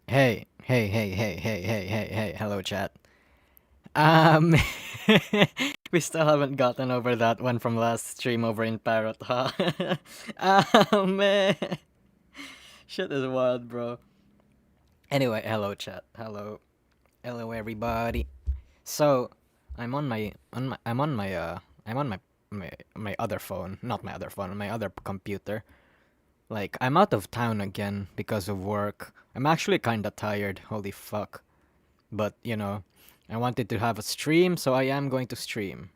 Hey, hello chat. Um, we still haven't gotten over that one from last stream over in Parrot, huh? Man, shit is wild, bro. Anyway, hello chat. Hello everybody. So, I'm on my other phone, not my other phone, my other computer. Like, I'm out of town again because of work. I'm actually kinda tired. Holy fuck. But I wanted to have a stream, so I am going to stream.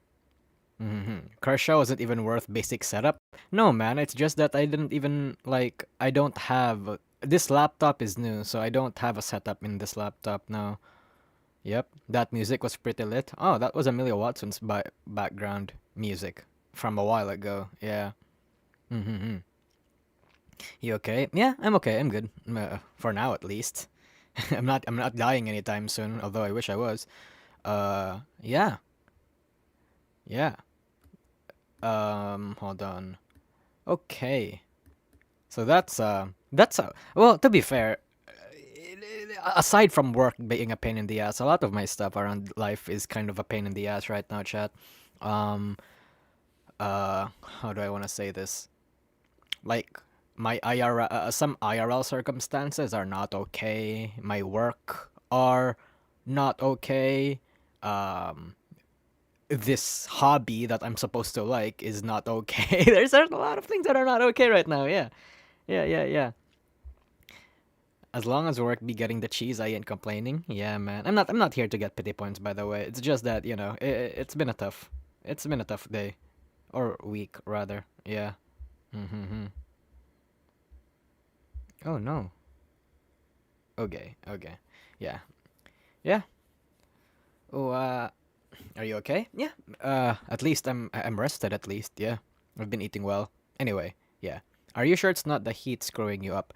Kirsche wasn't even worth basic setup. No, man, it's just that I didn't even like. I don't have this laptop is new, so I don't have a setup in this laptop now. Yep, that music was pretty lit. Oh, that was Amelia Watson's background music from a while ago. Yeah. Mm-hmm. You okay? Yeah, I'm okay. I'm good. For now, at least. I'm not dying anytime soon. Although I wish I was. Yeah, yeah. Hold on. Okay. So well, to be fair, aside from work being a pain in the ass, a lot of my stuff around life is kind of a pain in the ass right now, chat. Um, how do I want to say this? Like my IRL, some IRL circumstances are not okay. My work are not okay. Um, this hobby that I'm supposed to like is not okay. There's a lot of things that are not okay right now. Yeah, yeah. As long as work be getting the cheese, I ain't complaining. Yeah, man. I'm not here to get pity points, by the way. It's just that it's been a tough day or week rather. Yeah. Mm-hmm. Oh no. Okay. Yeah. Yeah. Oh, are you okay? Yeah. At least I'm rested. At least, yeah. I've been eating well. Anyway, yeah. Are you sure it's not the heat screwing you up?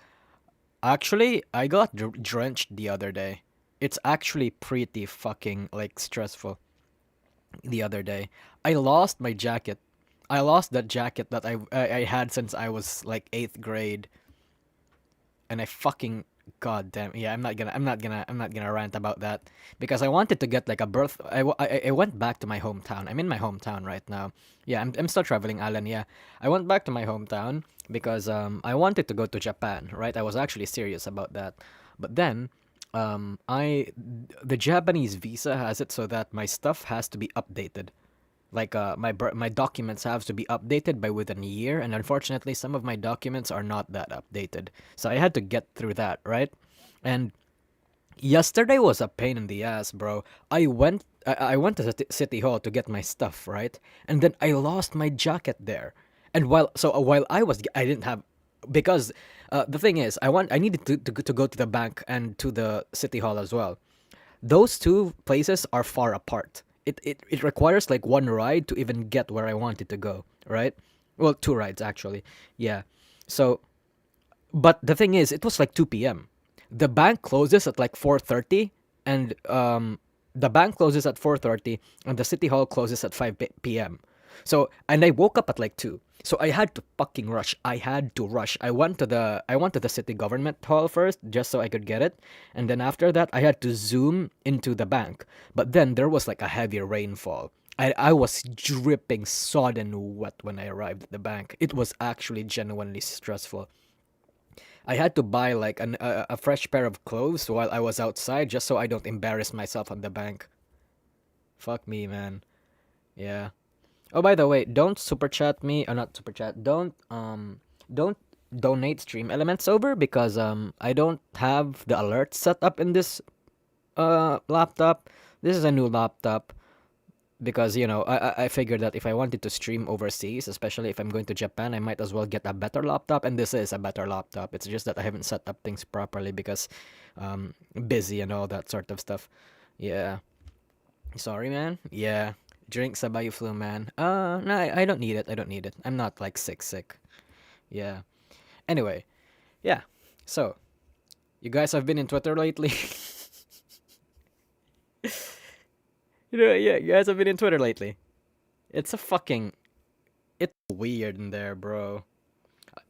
Actually, I got drenched the other day. It's actually pretty fucking like stressful the other day. I lost my jacket. I lost that jacket that I had since I was like 8th grade, and I fucking god damn yeah. I'm not gonna rant about that because I wanted to get like a birth. I went back to my hometown. I'm in my hometown right now. Yeah, I'm still traveling, Alan. Yeah, I went back to my hometown because I wanted to go to Japan. Right, I was actually serious about that, but then I the Japanese visa has it so that my stuff has to be updated. Like my documents have to be updated by within a year, and unfortunately some of my documents are not that updated, so I had to get through that, right? And yesterday was a pain in the ass, bro. I went to city hall to get my stuff, right? And then I lost my jacket there. And while I didn't have, because the thing is, I needed to go to the bank and to the city hall as well. Those two places are far apart. It requires like one ride to even get where I wanted to go, right? Well, two rides actually. Yeah. So, but the thing is, it was like 2 p.m. The bank closes at like 4:30, and the bank closes at 4:30 and the city hall closes at 5 p.m. So, and I woke up at like 2. So I had to fucking rush. I had to rush. I went to the city government hall first just so I could get it. And then after that I had to zoom into the bank. But then there was like a heavy rainfall. I was dripping sodden wet when I arrived at the bank. It was actually genuinely stressful. I had to buy like a fresh pair of clothes while I was outside just so I don't embarrass myself on the bank. Fuck me, man. Yeah. Oh, by the way, don't super chat me. Not super chat. Don't donate stream elements over because I don't have the alert set up in this laptop. This is a new laptop because I figured that if I wanted to stream overseas, especially if I'm going to Japan, I might as well get a better laptop, and this is a better laptop. It's just that I haven't set up things properly because busy and all that sort of stuff. Yeah. Sorry, man. Yeah. Drink Sabayu flu, man. No, I don't need it. I don't need it. I'm not like sick. Yeah. Anyway, yeah. So, you guys have been in Twitter lately? Yeah, you guys have been in Twitter lately. It's a fucking it's weird in there, bro.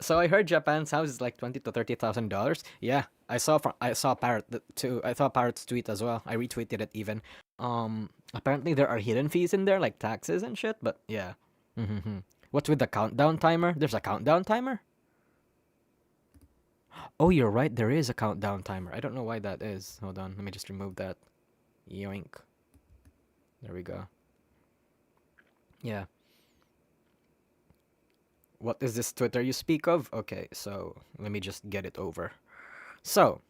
So I heard Japan's house is like $20,000 to $30,000. Yeah, I saw too. I saw Parrot's tweet as well. I retweeted it even. Apparently there are hidden fees in there like taxes and shit. But yeah. Mm-hmm. What's with the countdown timer? There's a countdown timer. Oh, you're right. There is a countdown timer. I don't know why that is. Hold on. Let me just remove that. Yoink. There we go. Yeah. What is this Twitter you speak of? Okay, so let me just get it over. So,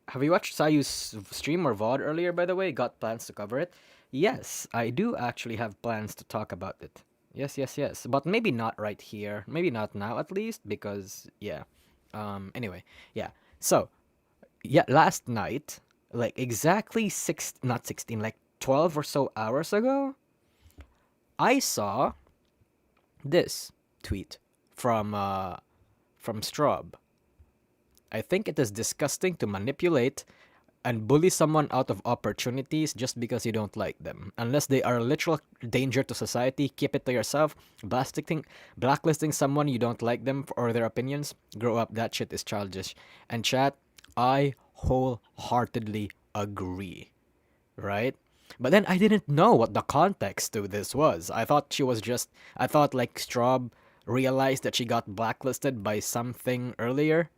have you watched Sayu's stream or VOD earlier, by the way? Got plans to cover it? Yes, I do actually have plans to talk about it. Yes, yes, yes. But maybe not right here. Maybe not now, at least, because, yeah. Anyway, yeah. So, yeah, last night, like exactly not 16, like 12 or so hours ago, I saw this tweet from Straub. I think it is disgusting to manipulate and bully someone out of opportunities just because you don't like them. Unless they are a literal danger to society, keep it to yourself. Blacklisting someone you don't like them or their opinions, grow up. That shit is childish. And chat, I wholeheartedly agree. Right? But then I didn't know what the context to this was. I thought like Straub realized that she got blacklisted by something earlier.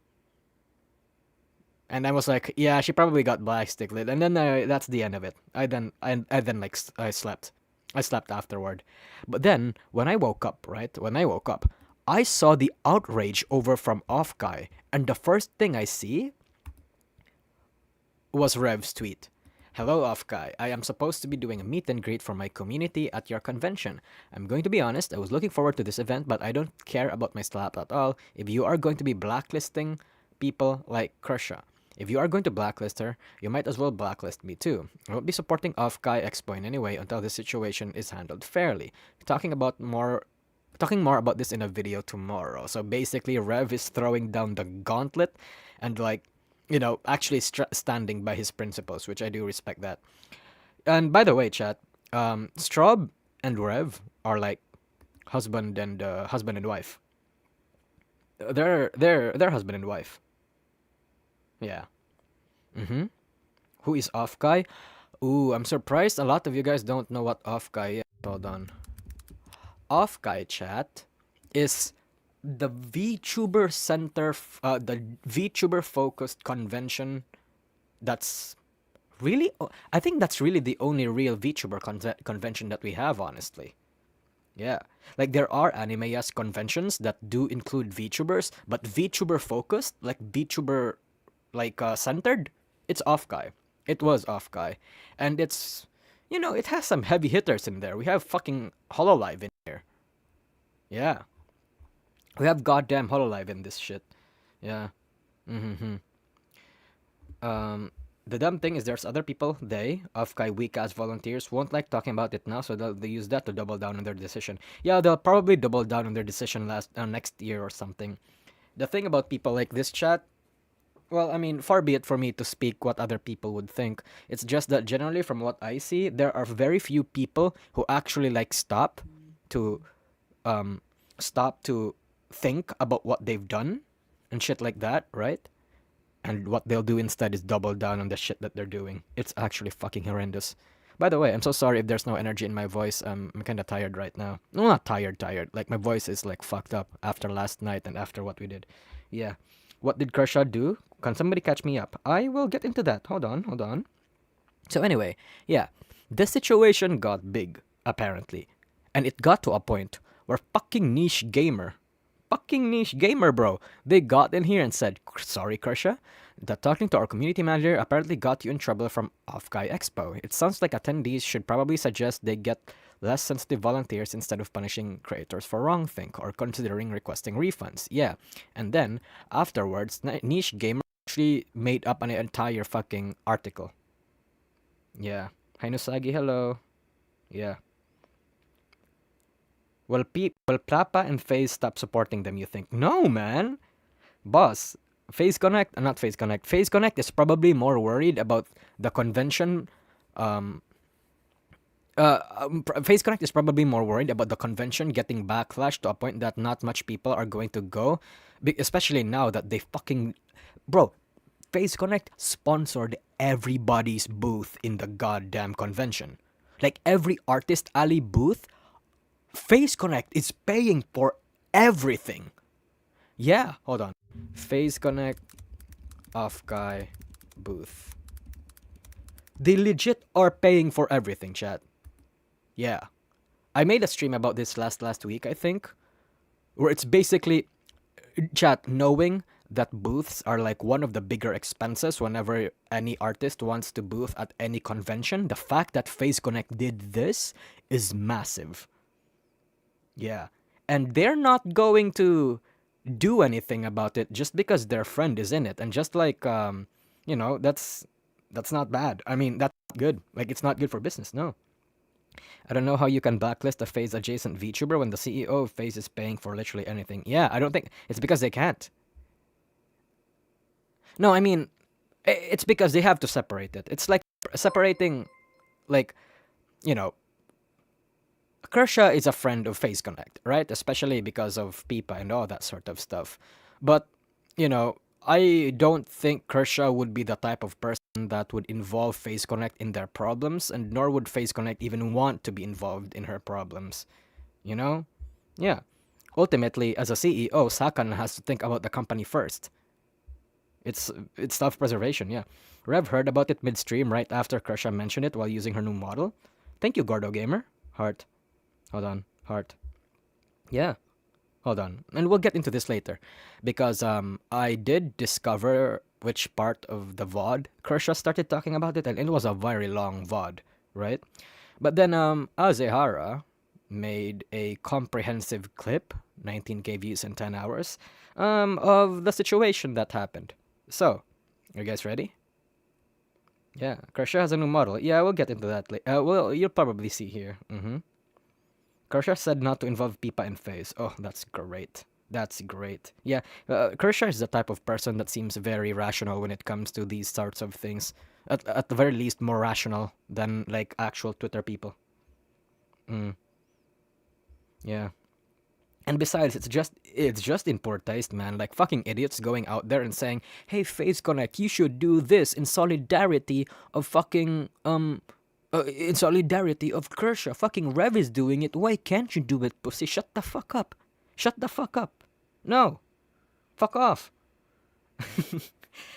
And I was like, yeah, she probably got blacklisted. And then that's the end of it. I then like I slept. I slept afterward. But then when I woke up, right? When I woke up, I saw the outrage over from Offkai, and the first thing I see was Rev's tweet. Hello, Offkai. I am supposed to be doing a meet and greet for my community at your convention. I'm going to be honest, I was looking forward to this event, but I don't care about my slap at all. If you are going to be blacklisting people like Kirsche, if you are going to blacklist her, you might as well blacklist me too. I won't be supporting Offkai Expo in any way until the situation is handled fairly. Talking more about this in a video tomorrow. So basically, Rev is throwing down the gauntlet and like actually standing by his principles, which I do respect that. And by the way, chat, Straub and Rev are like husband and wife. They're husband and wife. Yeah. Mm-hmm. Who is Offkai? Ooh, I'm surprised a lot of you guys don't know what Offkai is. Hold on. Offkai chat is the VTuber center, the VTuber focused convention. That's really, I think that's really the only real VTuber convention that we have, honestly. Yeah, like there are anime-esque conventions that do include VTubers, but VTuber focused, like VTuber, like centered, it's Offkai. It was Offkai, and it has some heavy hitters in there. We have fucking Hololive in here. Yeah, we have goddamn Hololive in this shit. Yeah. Mm-hmm. The dumb thing is there's other people, Offkai weak ass volunteers, won't like talking about it now, so they use that to double down on their decision. Yeah, they'll probably double down on their decision next year or something. The thing about people like this chat, well, I mean, far be it for me to speak what other people would think. It's just that generally from what I see, there are very few people who actually like to stop to think about what they've done and shit like that, right? And what they'll do instead is double down on the shit that they're doing. It's actually fucking horrendous. By the way, I'm so sorry if there's no energy in my voice. I'm kind of tired right now. No, not tired. Like my voice is like fucked up after last night and after what we did. Yeah. What did Kershaw do? Can somebody catch me up? I will get into that. Hold on. So anyway, yeah. The situation got big, apparently. And it got to a point where fucking niche gamer, bro. They got in here and said, sorry, Kirsche, that talking to our community manager apparently got you in trouble from Offkai Expo. It sounds like attendees should probably suggest they get less sensitive volunteers instead of punishing creators for wrongthink or considering requesting refunds. Yeah. And then, afterwards, niche gamer actually made up an entire fucking article. Yeah. Hi, Nusagi, hello. Yeah. Will Plapa and FaZe stop supporting them, you think? No, man! Boss, not FaZe Connect. FaZe Connect is probably more worried about the convention Face Connect is probably more worried about the convention getting backlash to a point that not much people are going to go, especially now that they fucking, bro. Face Connect sponsored everybody's booth in the goddamn convention. Like every artist alley booth, Face Connect is paying for everything. Yeah, hold on. Face Connect Offkai booth. They legit are paying for everything, chat. Yeah. I made a stream about this last week, I think, where it's basically chat knowing that booths are like one of the bigger expenses whenever any artist wants to booth at any convention. The fact that Face Connect did this is massive. Yeah. And they're not going to do anything about it just because their friend is in it. And just like that's not bad. I mean, that's good. Like it's not good for business, no. I don't know how you can blacklist a Phase adjacent VTuber when the CEO of Phase is paying for literally anything. Yeah, I don't think it's because they can't. No, I mean, it's because they have to separate it. It's like separating, like, you know, Kirsche is a friend of Face Connect, right? Especially because of Pipa and all that sort of stuff. But, I don't think Kirsche would be the type of person that would involve Face Connect in their problems, and nor would Face Connect even want to be involved in her problems. You know? Yeah. Ultimately, as a CEO, Sakan has to think about the company first. It's self-preservation, yeah. Rev heard about it midstream right after Kirsche mentioned it while using her new model. Thank you, Gordo Gamer. Heart. Hold on. Heart. Yeah. Hold on. And we'll get into this later. Because I did discover which part of the VOD Kirsche started talking about it, and it was a very long VOD, right? But then Azehara made a comprehensive clip, 19K views in 10 hours, of the situation that happened. So, are you guys ready? Yeah, Kirsche has a new model. Yeah, we'll get into that later. Well, you'll probably see here. Kirsche said not to involve Pipa in Phase. Oh, that's great. That's great. Yeah, Kirsche is the type of person that seems very rational when it comes to these sorts of things. At the very least, more rational than like actual Twitter people. Mm, yeah. And besides, it's just in poor taste, man. Like fucking idiots going out there and saying, "Hey, Face Connect, you should do this in solidarity of fucking in solidarity of Kirsche. Fucking Rev is doing it. Why can't you do it, pussy? Shut the fuck up. Shut the fuck up. No, fuck off."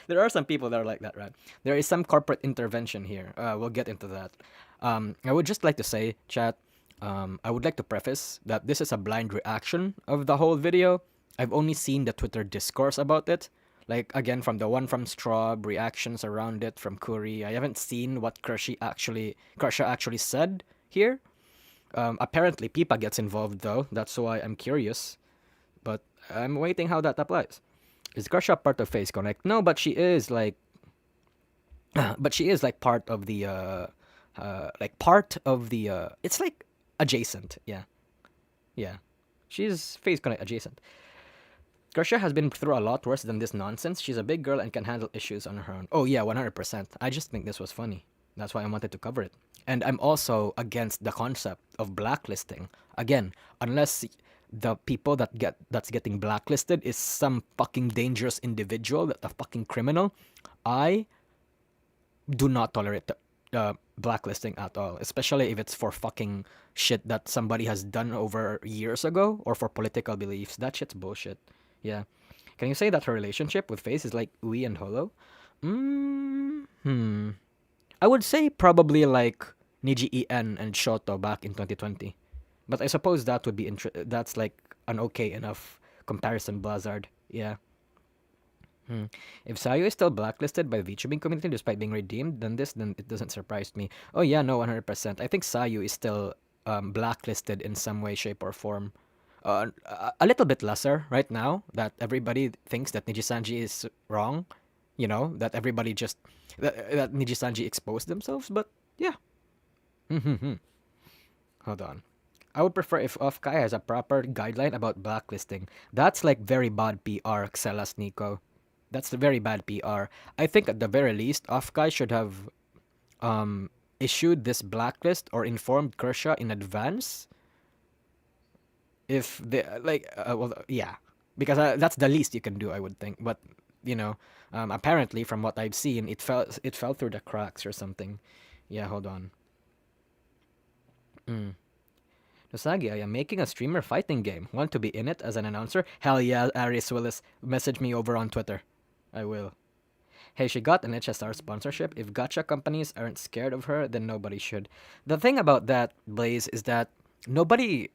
There are some people that are like that, right? There is some corporate intervention here. We'll get into that. I would just like to say, chat, I would like to preface that this is a blind reaction of the whole video. I've only seen the Twitter discourse about it. Like, again, from the one from Straub, reactions around it from Curry. I haven't seen what Kirsche actually said here. Apparently, Pipa gets involved, though. That's why I'm curious. But I'm waiting how that applies. Is Kirsche part of Face Connect? No, but she is like, part of the it's like adjacent. Yeah, yeah. She's Face Connect adjacent. Kirsche has been through a lot worse than this nonsense. She's a big girl and can handle issues on her own. Oh yeah, 100%. I just think this was funny. That's why I wanted to cover it. And I'm also against the concept of blacklisting. Again, unless the people that's getting blacklisted is some fucking dangerous individual, that a fucking criminal, I do not tolerate blacklisting at all, especially if it's for fucking shit that somebody has done over years ago or for political beliefs. That shit's bullshit. Yeah. Can you say that her relationship with Face is like Ui and Holo? I would say probably like Niji En and Shoto back in 2020. But I suppose that would be that's like an okay enough comparison, Blizzard. Yeah. If Sayu is still blacklisted by the VTubing community despite being redeemed, then it doesn't surprise me. Oh yeah, no, 100%. I think Sayu is still blacklisted in some way, shape, or form. A little bit lesser right now that everybody thinks that Nijisanji is wrong. That everybody just that Nijisanji exposed themselves. But yeah. Hold on. I would prefer if Offkai has a proper guideline about blacklisting. That's like very bad PR, Xelas Nico. That's the very bad PR. I think at the very least, Offkai should have issued this blacklist or informed Kirsche in advance, if they well, yeah, because that's the least you can do, I would think. But you know, apparently from what I've seen, it fell through the cracks or something. Yeah, hold on. Nosagi, I am making a streamer fighting game. Want to be in it as an announcer? Hell yeah, Aries Willis. Message me over on Twitter. I will. Hey, she got an HSR sponsorship. If gacha companies aren't scared of her, then nobody should. The thing about that, Blaze, is that nobody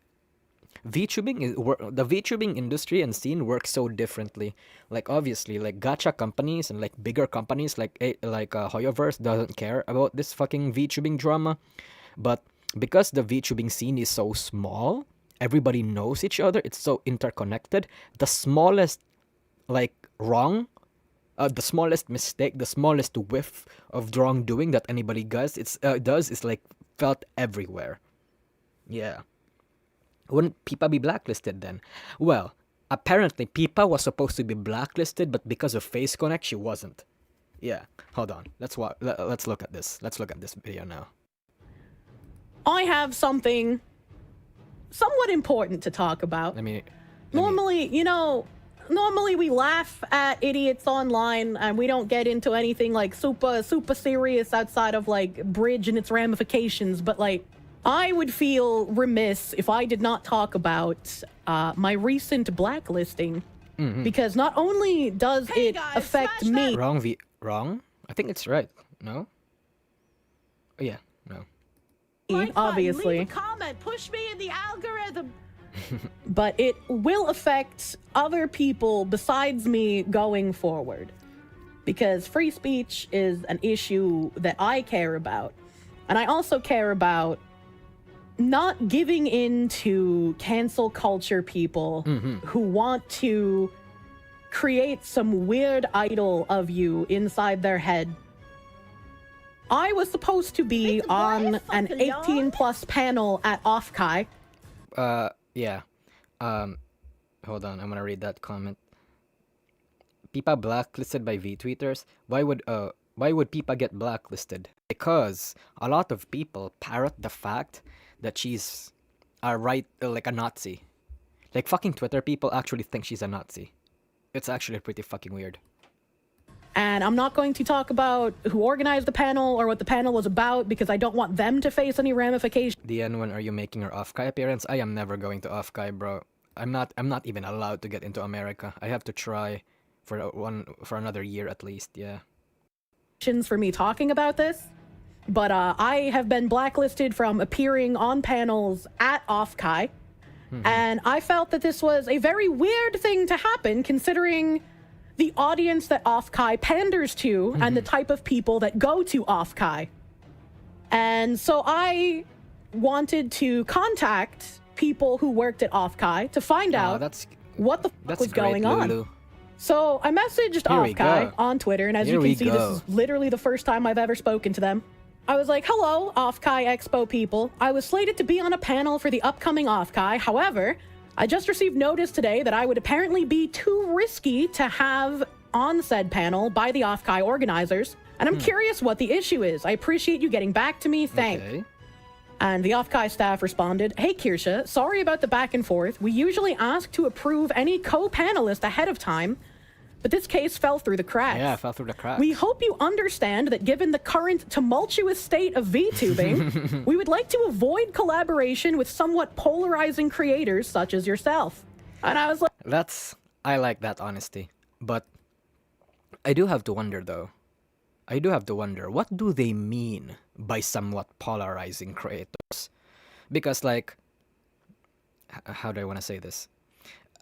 the VTubing industry and scene works so differently. Like obviously, like gacha companies and like bigger companies Hoyoverse doesn't care about this fucking VTubing drama, but because the VTubing scene is so small, everybody knows each other. It's so interconnected. The smallest wrong, the smallest mistake, the smallest whiff of wrongdoing that anybody does is like felt everywhere. Yeah. Wouldn't Pipa be blacklisted then? Well, apparently Pipa was supposed to be blacklisted, but because of Face Connect, she wasn't. Yeah, hold on. Let's look at this. Let's look at this video now. I have something somewhat important to talk about. Normally we laugh at idiots online and we don't get into anything like super serious outside of like Bridge and its ramifications, but like I would feel remiss if I did not talk about my recent blacklisting, because not only does it affect me. Wrong? I think it's right. No? Oh, yeah, no. Obviously. Leave a comment. Push me in the algorithm. But it will affect other people besides me going forward, because free speech is an issue that I care about, and I also care about not giving in to cancel culture people who want to create some weird idol of you inside their head. I was supposed to be on an 18+ panel at Offkai. Yeah. Hold on, I'm gonna read that comment. Pipa blacklisted by V-tweeters. Why would Pipa get blacklisted? Because a lot of people parrot the fact that she's like a Nazi. Like fucking Twitter people actually think she's a Nazi. It's actually pretty fucking weird. And I'm not going to talk about who organized the panel or what the panel was about, because I don't want them to face any ramifications. DN, when are you making your Offkai appearance? I am never going to Offkai, bro. I'm not even allowed to get into America. I have to try for another year at least, yeah. For me talking about this, but I have been blacklisted from appearing on panels at Offkai, and I felt that this was a very weird thing to happen, considering the audience that Offkai panders to and the type of people that go to Offkai. And so I wanted to contact people who worked at Offkai to find out what the fuck was going on. Lulu. So I messaged Offkai on Twitter, and as you can see, this is literally the first time I've ever spoken to them. I was like, hello, Offkai Expo people. I was slated to be on a panel for the upcoming Offkai. However, I just received notice today that I would apparently be too risky to have on said panel by the Offkai organizers, and I'm curious what the issue is. I appreciate you getting back to me. Thanks. Okay. And the Offkai staff responded, hey Kirsche, sorry about the back and forth. We usually ask to approve any co-panelist ahead of time, but this case fell through the cracks. Yeah, it fell through the cracks. We hope you understand that given the current tumultuous state of VTubing, we would like to avoid collaboration with somewhat polarizing creators such as yourself. And I was like... I like that honesty. But I do have to wonder, though. What do they mean by somewhat polarizing creators? Because, like... How do I want to say this?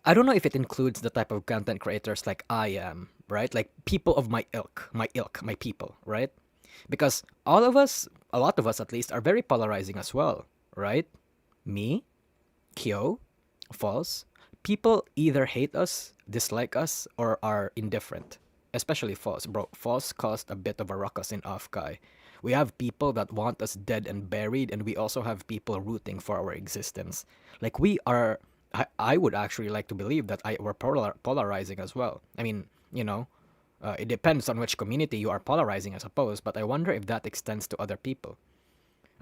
I don't know if it includes the type of content creators like I am, right? Like people of my ilk, my people, right? Because a lot of us at least, are very polarizing as well, right? Me, Kyo, False. People either hate us, dislike us, or are indifferent. Especially False, bro. False caused a bit of a ruckus in Offkai. We have people that want us dead and buried, and we also have people rooting for our existence. Like we are... I would actually like to believe that we're polarizing as well. I mean, it depends on which community you are polarizing, I suppose, but I wonder if that extends to other people.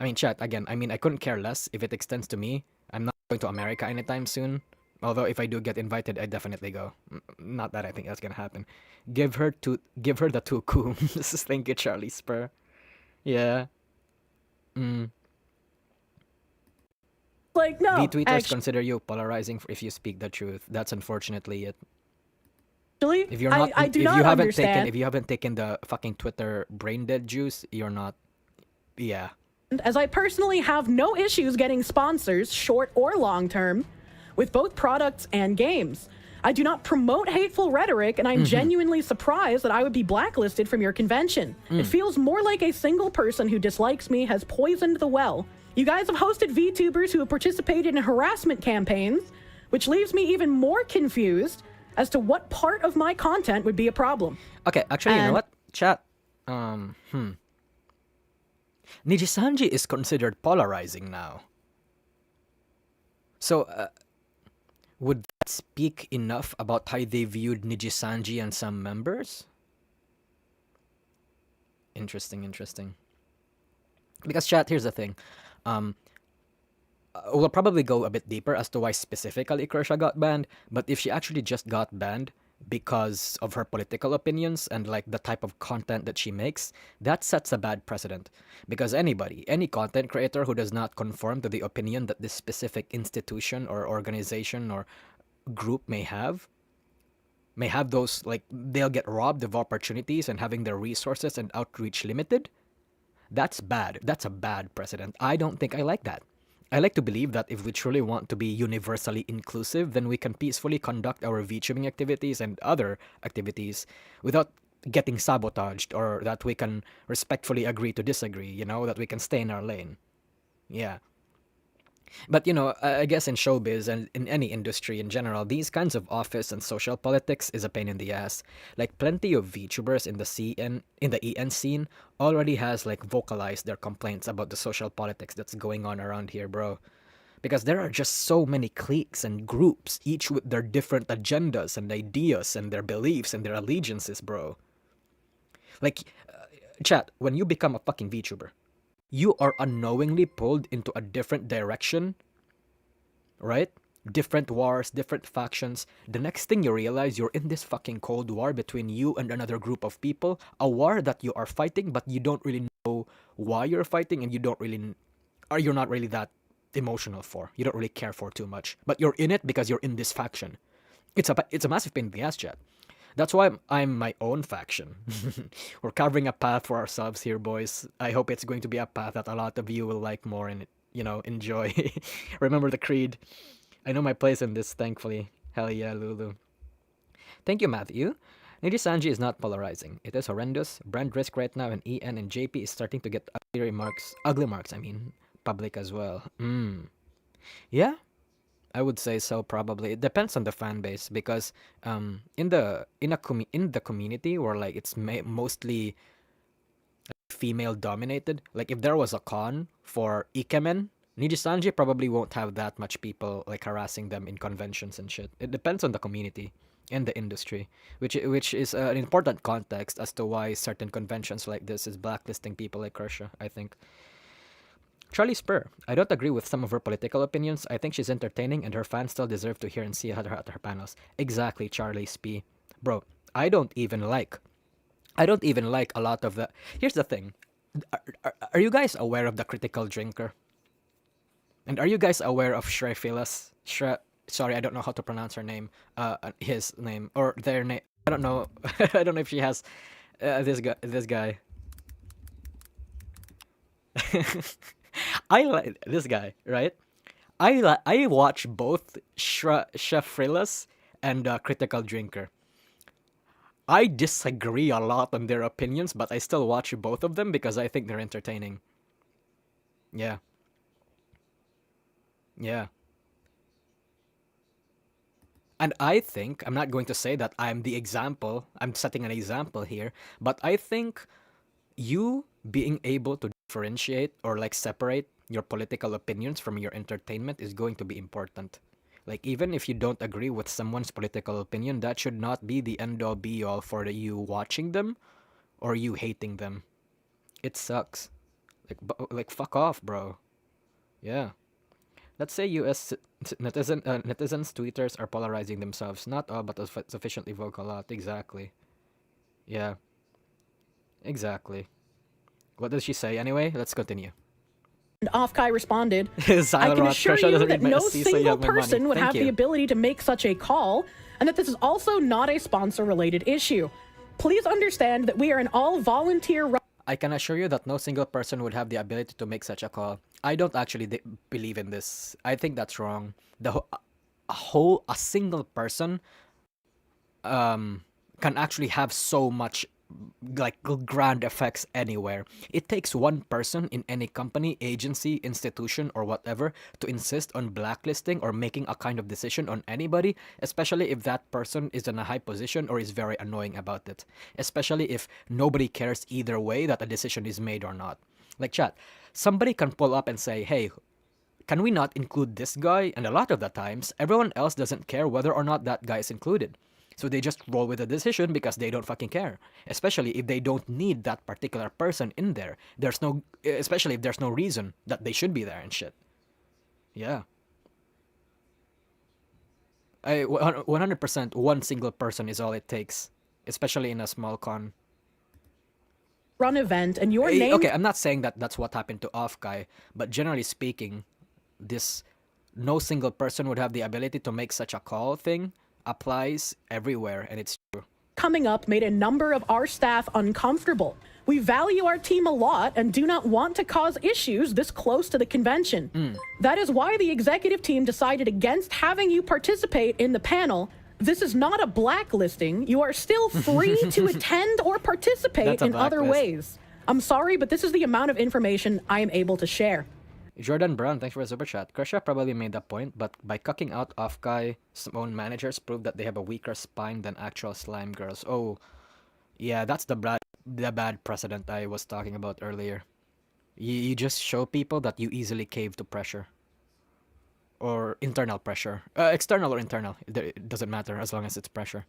I mean, chat, again, I mean, I couldn't care less if it extends to me. I'm not going to America anytime soon. Although if I do get invited, I definitely go. Not that I think that's gonna happen. Give her the two cooms. Thank you, Charlie Spur. Yeah. Mm. Like, no, V-tweeters consider you polarizing if you speak the truth. That's unfortunately it. actually, If you're not, I do if not you haven't understand. taken, if you haven't taken the fucking Twitter brain dead juice, you're not. Yeah. As I personally have no issues getting sponsors, short or long term, with both products and games. I do not promote hateful rhetoric, and I'm genuinely surprised that I would be blacklisted from your convention. It feels more like a single person who dislikes me has poisoned the well. You guys have hosted VTubers who have participated in harassment campaigns, which leaves me even more confused as to what part of my content would be a problem. Okay, actually, you know And- what? Chat. Nijisanji is considered polarizing now. So, would that speak enough about how they viewed Nijisanji and some members? Interesting. Because chat, here's the thing. We'll probably go a bit deeper as to why specifically Kirsche got banned, but if she actually just got banned because of her political opinions and like the type of content that she makes, that sets a bad precedent. Because any content creator who does not conform to the opinion that this specific institution or organization or group may have those, like, they'll get robbed of opportunities and having their resources and outreach limited. That's bad. That's a bad precedent. I don't think I like that. I like to believe that if we truly want to be universally inclusive, then we can peacefully conduct our VTubing activities and other activities without getting sabotaged, or that we can respectfully agree to disagree, that we can stay in our lane. Yeah. But, I guess in showbiz and in any industry in general, these kinds of office and social politics is a pain in the ass. Like, plenty of VTubers in the EN scene already has, like, vocalized their complaints about the social politics that's going on around here, bro. Because there are just so many cliques and groups, each with their different agendas and ideas and their beliefs and their allegiances, bro. Like, chat, when you become a fucking VTuber, you are unknowingly pulled into a different direction, right? Different wars, different factions. The next thing you realize, you're in this fucking cold war between you and another group of people. A war that you are fighting, but you don't really know why you're fighting, and you're not really that emotional for. You don't really care for too much. But you're in it because you're in this faction. It's a massive pain in the ass, chat. That's why I'm my own faction. We're carving a path for ourselves here, boys. I hope it's going to be a path that a lot of you will like more and, enjoy. Remember the creed. I know my place in this, thankfully. Hell yeah, Lulu. Thank you, Matthew. Nijisanji is not polarizing. It is horrendous. Brand risk right now, and EN and JP is starting to get ugly marks, public as well. Yeah, I would say so. Probably it depends on the fan base, because in the community where, like, it's mostly female dominated. Like, if there was a con for ikemen, Nijisanji probably won't have that much people, like, harassing them in conventions and shit. It depends on the community and the industry, which is an important context as to why certain conventions like this is blacklisting people like Kirsche, I think. Charlie Spur. I don't agree with some of her political opinions. I think she's entertaining, and her fans still deserve to hear and see her at her panels. Exactly, Charlie Spee. Bro, I don't even like a lot of the... Here's the thing. Are you guys aware of the critical drinker? And are you guys aware of Shrefilas? Sorry, I don't know how to pronounce her name. His name, or their name. I don't know. I don't know if she has this guy. I like this guy, right? I watch both Shrefilas and Critical Drinker. I disagree a lot on their opinions, but I still watch both of them because I think they're entertaining. Yeah. Yeah. And I think, I'm not going to say that I'm setting an example here, but I think you being able to differentiate or, like, separate your political opinions from your entertainment is going to be important. Like, even if you don't agree with someone's political opinion, that should not be the end-all be-all for you watching them or you hating them. It sucks. Like fuck off, bro. Yeah. Let's say U.S. netizens' tweeters are polarizing themselves. Not all, but sufficiently vocal lot. Exactly. Yeah. Exactly. What does she say anyway? Let's continue. And Offkai responded, I can assure you that no single person would have the ability to make such a call, and that this is also not a sponsor-related issue. Please understand that we are an all-volunteer... I can assure you that no single person would have the ability to make such a call. I don't actually believe in this. I think that's wrong. A single person can actually have so much like grand effects anywhere. It takes one person in any company, agency, institution, or whatever to insist on blacklisting or making a kind of decision on anybody, especially if that person is in a high position or is very annoying about it. Especially if nobody cares either way that a decision is made or not. Like chat, somebody can pull up and say, hey, can we not include this guy? And a lot of the times, everyone else doesn't care whether or not that guy is included. So they just roll with the decision because they don't fucking care. Especially if they don't need that particular person in there. Especially if there's no reason that they should be there and shit. Yeah. 100% one single person is all it takes. Especially in a small con. Run event and your name... Okay, I'm not saying that that's what happened to Offkai. But generally speaking, no single person would have the ability to make such a call thing. Applies everywhere, and it's true. Coming up made a number of our staff uncomfortable. We value our team a lot and do not want to cause issues this close to the convention. That is why the executive team decided against having you participate in the panel. This is not a blacklisting. You are still free to attend or participate in other ways. I'm sorry, but this is the amount of information I am able to share. Jordan Brown, thanks for the super chat. Kirsche probably made that point, but by cucking out Offkai, some own managers prove that they have a weaker spine than actual slime girls. Oh, yeah, that's the bad precedent I was talking about earlier. You just show people that you easily cave to pressure. Or internal pressure. External or internal, it doesn't matter as long as it's pressure.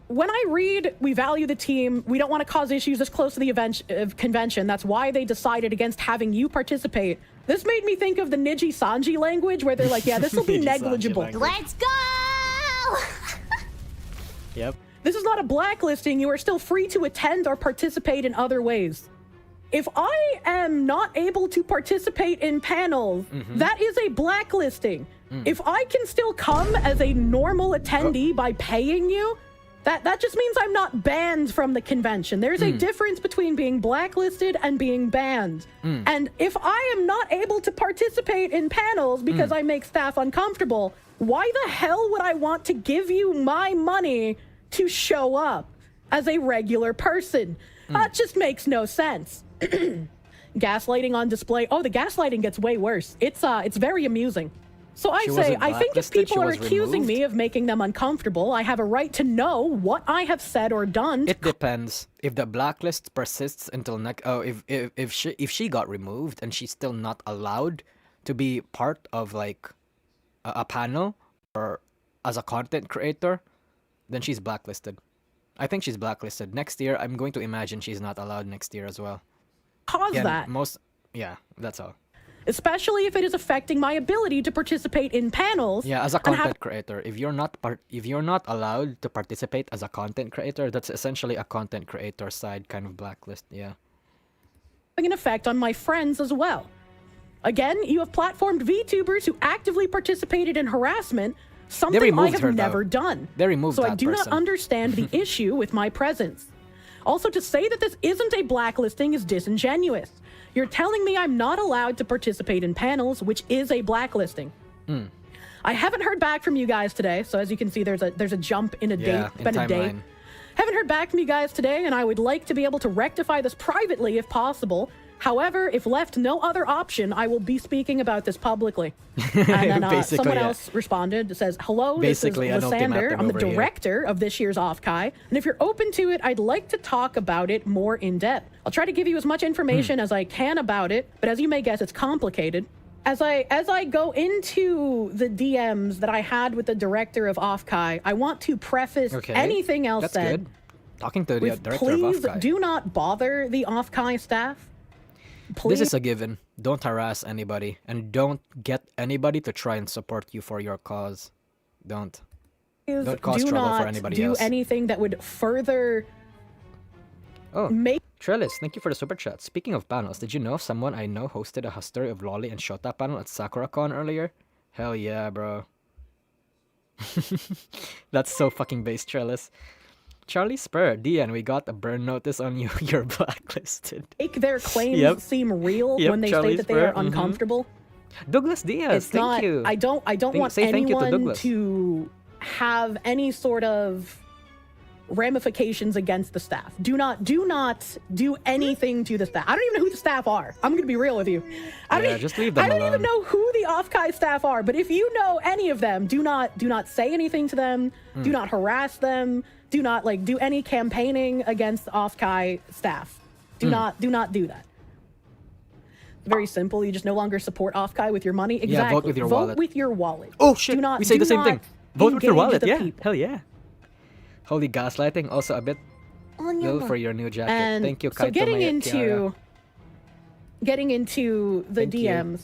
When I read, we value the team, we don't want to cause issues this close to the convention, that's why they decided against having you participate. This made me think of the Niji Sanji language, where they're like, yeah, this will be negligible. Let's go! Yep. This is not a blacklisting, you are still free to attend or participate in other ways. If I am not able to participate in panels, that is a blacklisting. If I can still come as a normal attendee by paying you, that just means I'm not banned from the convention. There's a difference between being blacklisted and being banned. And if I am not able to participate in panels because I make staff uncomfortable, why the hell would I want to give you my money to show up as a regular person? That just makes no sense. Gaslighting on display. Oh, the gaslighting gets way worse. It's very amusing. So I think if people are accusing me of making them uncomfortable, I have a right to know what I have said or done. It depends. If the blacklist persists until if she got removed and she's still not allowed to be part of like a panel or as a content creator, then she's blacklisted. I think she's blacklisted. Next year, I'm going to imagine she's not allowed next year as well. Yeah, that's all. Especially if it is affecting my ability to participate in panels. Yeah, as a content creator, if you're not allowed to participate as a content creator, that's essentially a content creator side kind of blacklist. Yeah. Having an effect on my friends as well. Again, you have platformed VTubers who actively participated in harassment, something I have never done. They removed that person. So I do not understand the issue with my presence. Also, to say that this isn't a blacklisting is disingenuous. You're telling me I'm not allowed to participate in panels, which is a blacklisting. I haven't heard back from you guys today, so as you can see, there's a jump in a date. It's been a day. Haven't heard back from you guys today, and I would like to be able to rectify this privately if possible. However, if left no other option, I will be speaking about this publicly. And then someone else responded, says, hello, basically, this is Lysander. I'm the director of this year's Offkai. And if you're open to it, I'd like to talk about it more in depth. I'll try to give you as much information as I can about it, but as you may guess, it's complicated. As I go into the DMs that I had with the director of Offkai, I want to preface anything else That's said. Good. Talking to the director of Please Offkai. do not bother the Offkai staff. This Please is a given. Don't harass anybody, and don't get anybody to try and support you for your cause. Don't cause do trouble for not anybody do else. anything that would further Oh, make Trellis, thank you for the super chat. Speaking of panels, did you know someone I know hosted a History of Lolly and Shota panel at SakuraCon earlier? Hell yeah, bro. That's so fucking base, Trellis. Charlie Spur, DN, we got a burn notice on you. You're blacklisted. their claims Yep. seem real Yep, when they Charlie say that they Spur, are uncomfortable. Douglas Diaz, It's thank not. you. I don't want say thank you to anyone Douglas. to have any sort of ramifications against the staff. Do not do anything to the staff. I don't even know who the staff are. I'm gonna be real with you. Just leave them I don't alone. even know who the Offkai staff are. But if you know any of them, do not say anything to them. Hmm. Do not harass them. Do not do any campaigning against the Offkai staff. Do not do that. Very simple. You just no longer support Offkai with your money. Exactly. vote with your wallet. Vote with your wallet. Oh shit, Do not, we say do the same not thing. Vote with your engage wallet, the yeah. people. Hell yeah. Holy gaslighting, also a bit little for your new jacket. And Thank you, so Kaito getting Maya Kiara. into the Thank you. DMs.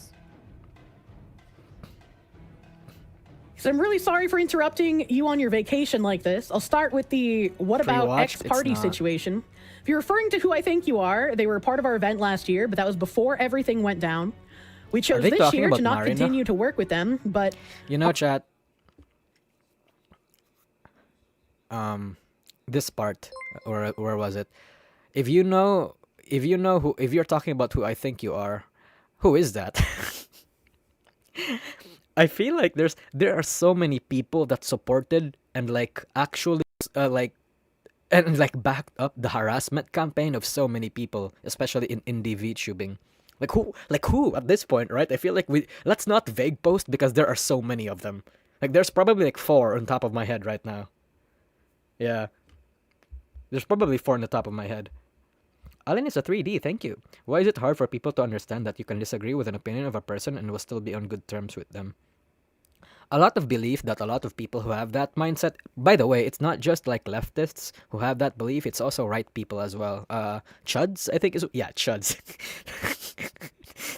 So I'm really sorry for interrupting you on your vacation like this. I'll start with the what about Pre-watched? X party It's not. situation. If you're referring to who I think you are, they were part of our event last year, but that was before everything went down. We chose they this talking year to about not Marina? continue to work with them, but You know, chat. This part, or where was it? If you know who, if you're talking about who I think you are, who is that? I feel like there are so many people that supported and actually backed up the harassment campaign of so many people, especially in indie VTubing. Like who at this point, right? I feel like let's not vague post because there are so many of them. Like there's probably 4 on top of my head right now. Yeah. There's probably 4 on the top of my head. Allen is a 3D, thank you. Why is it hard for people to understand that you can disagree with an opinion of a person and will still be on good terms with them? A lot of belief that a lot of people who have that mindset, by the way, it's not just leftists who have that belief, it's also right people as well. Chuds, I think Chuds.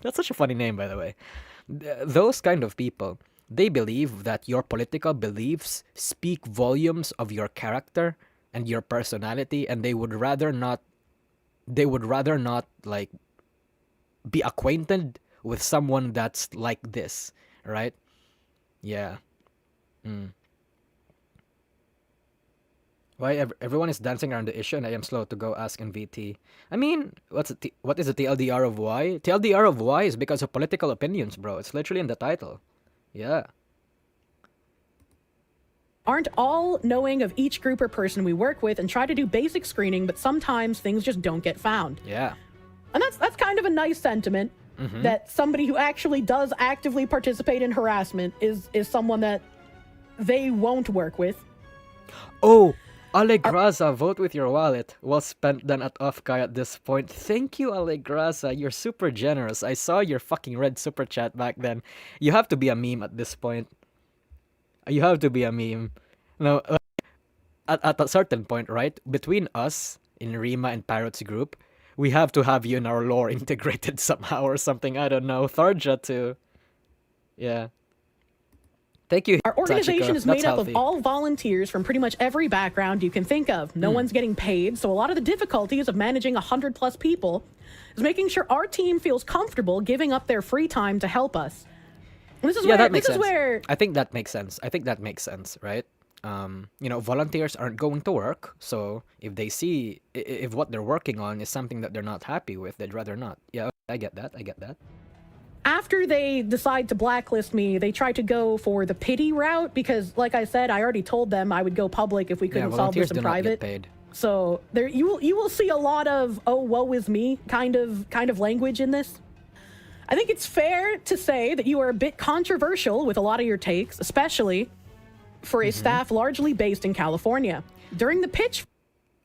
That's such a funny name, by the way. Those kind of people, they believe that your political beliefs speak volumes of your character and your personality, and they would rather not be acquainted with someone that's like this, right? Yeah. Why everyone is dancing around the issue and I am slow to go ask in VT. I mean, what is the TLDR of why? TLDR of why is because of political opinions, bro. It's literally in the title. Yeah. aren't all knowing of each group or person we work with and try to do basic screening, but sometimes things just don't get found. Yeah. And that's kind of a nice sentiment, that somebody who actually does actively participate in harassment is someone that they won't work with. Oh, Allegraza, vote with your wallet. Well spent then at Offkai at this point. Thank you, Allegraza. You're super generous. I saw your fucking red super chat back then. You have to be a meme at this point. You have to be a meme. No, at a certain point, right? Between us in Rima and Parrot's group, we have to have you in our lore integrated somehow or something. I don't know. Tharja too. Yeah. Thank you. Our organization Sachiko. is made That's up healthy. of all volunteers from pretty much every background you can think of. No one's getting paid, so a lot of the difficulties of managing 100+ people is making sure our team feels comfortable giving up their free time to help us. And this is That makes this sense. is where I think that makes sense, right? Volunteers aren't going to work, so if they see if what they're working on is something that they're not happy with, they'd rather not. Yeah, I get that. after they decide to blacklist me, they try to go for the pity route because, like I said, I already told them I would go public if we Yeah, couldn't solve volunteers this do in not get private. paid. So there, you will see a lot of "oh, woe is me" kind of language in this. I think it's fair to say that you are a bit controversial with a lot of your takes, especially for a staff largely based in California. During the pitch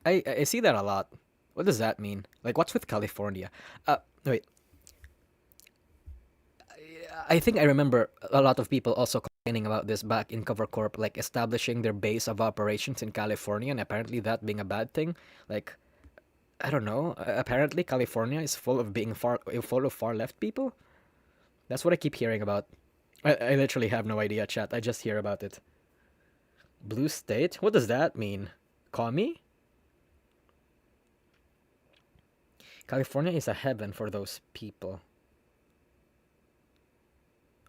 I see that a lot. What does that mean? Like, what's with California? Wait. I think I remember a lot of people also complaining about this back in Cover Corp, like establishing their base of operations in California, and apparently that being a bad thing. Like, I don't know. Apparently, California is full of far left people. That's what I keep hearing about. I literally have no idea, chat. I just hear about it. Blue state? What does that mean? Commie? California is a heaven for those people.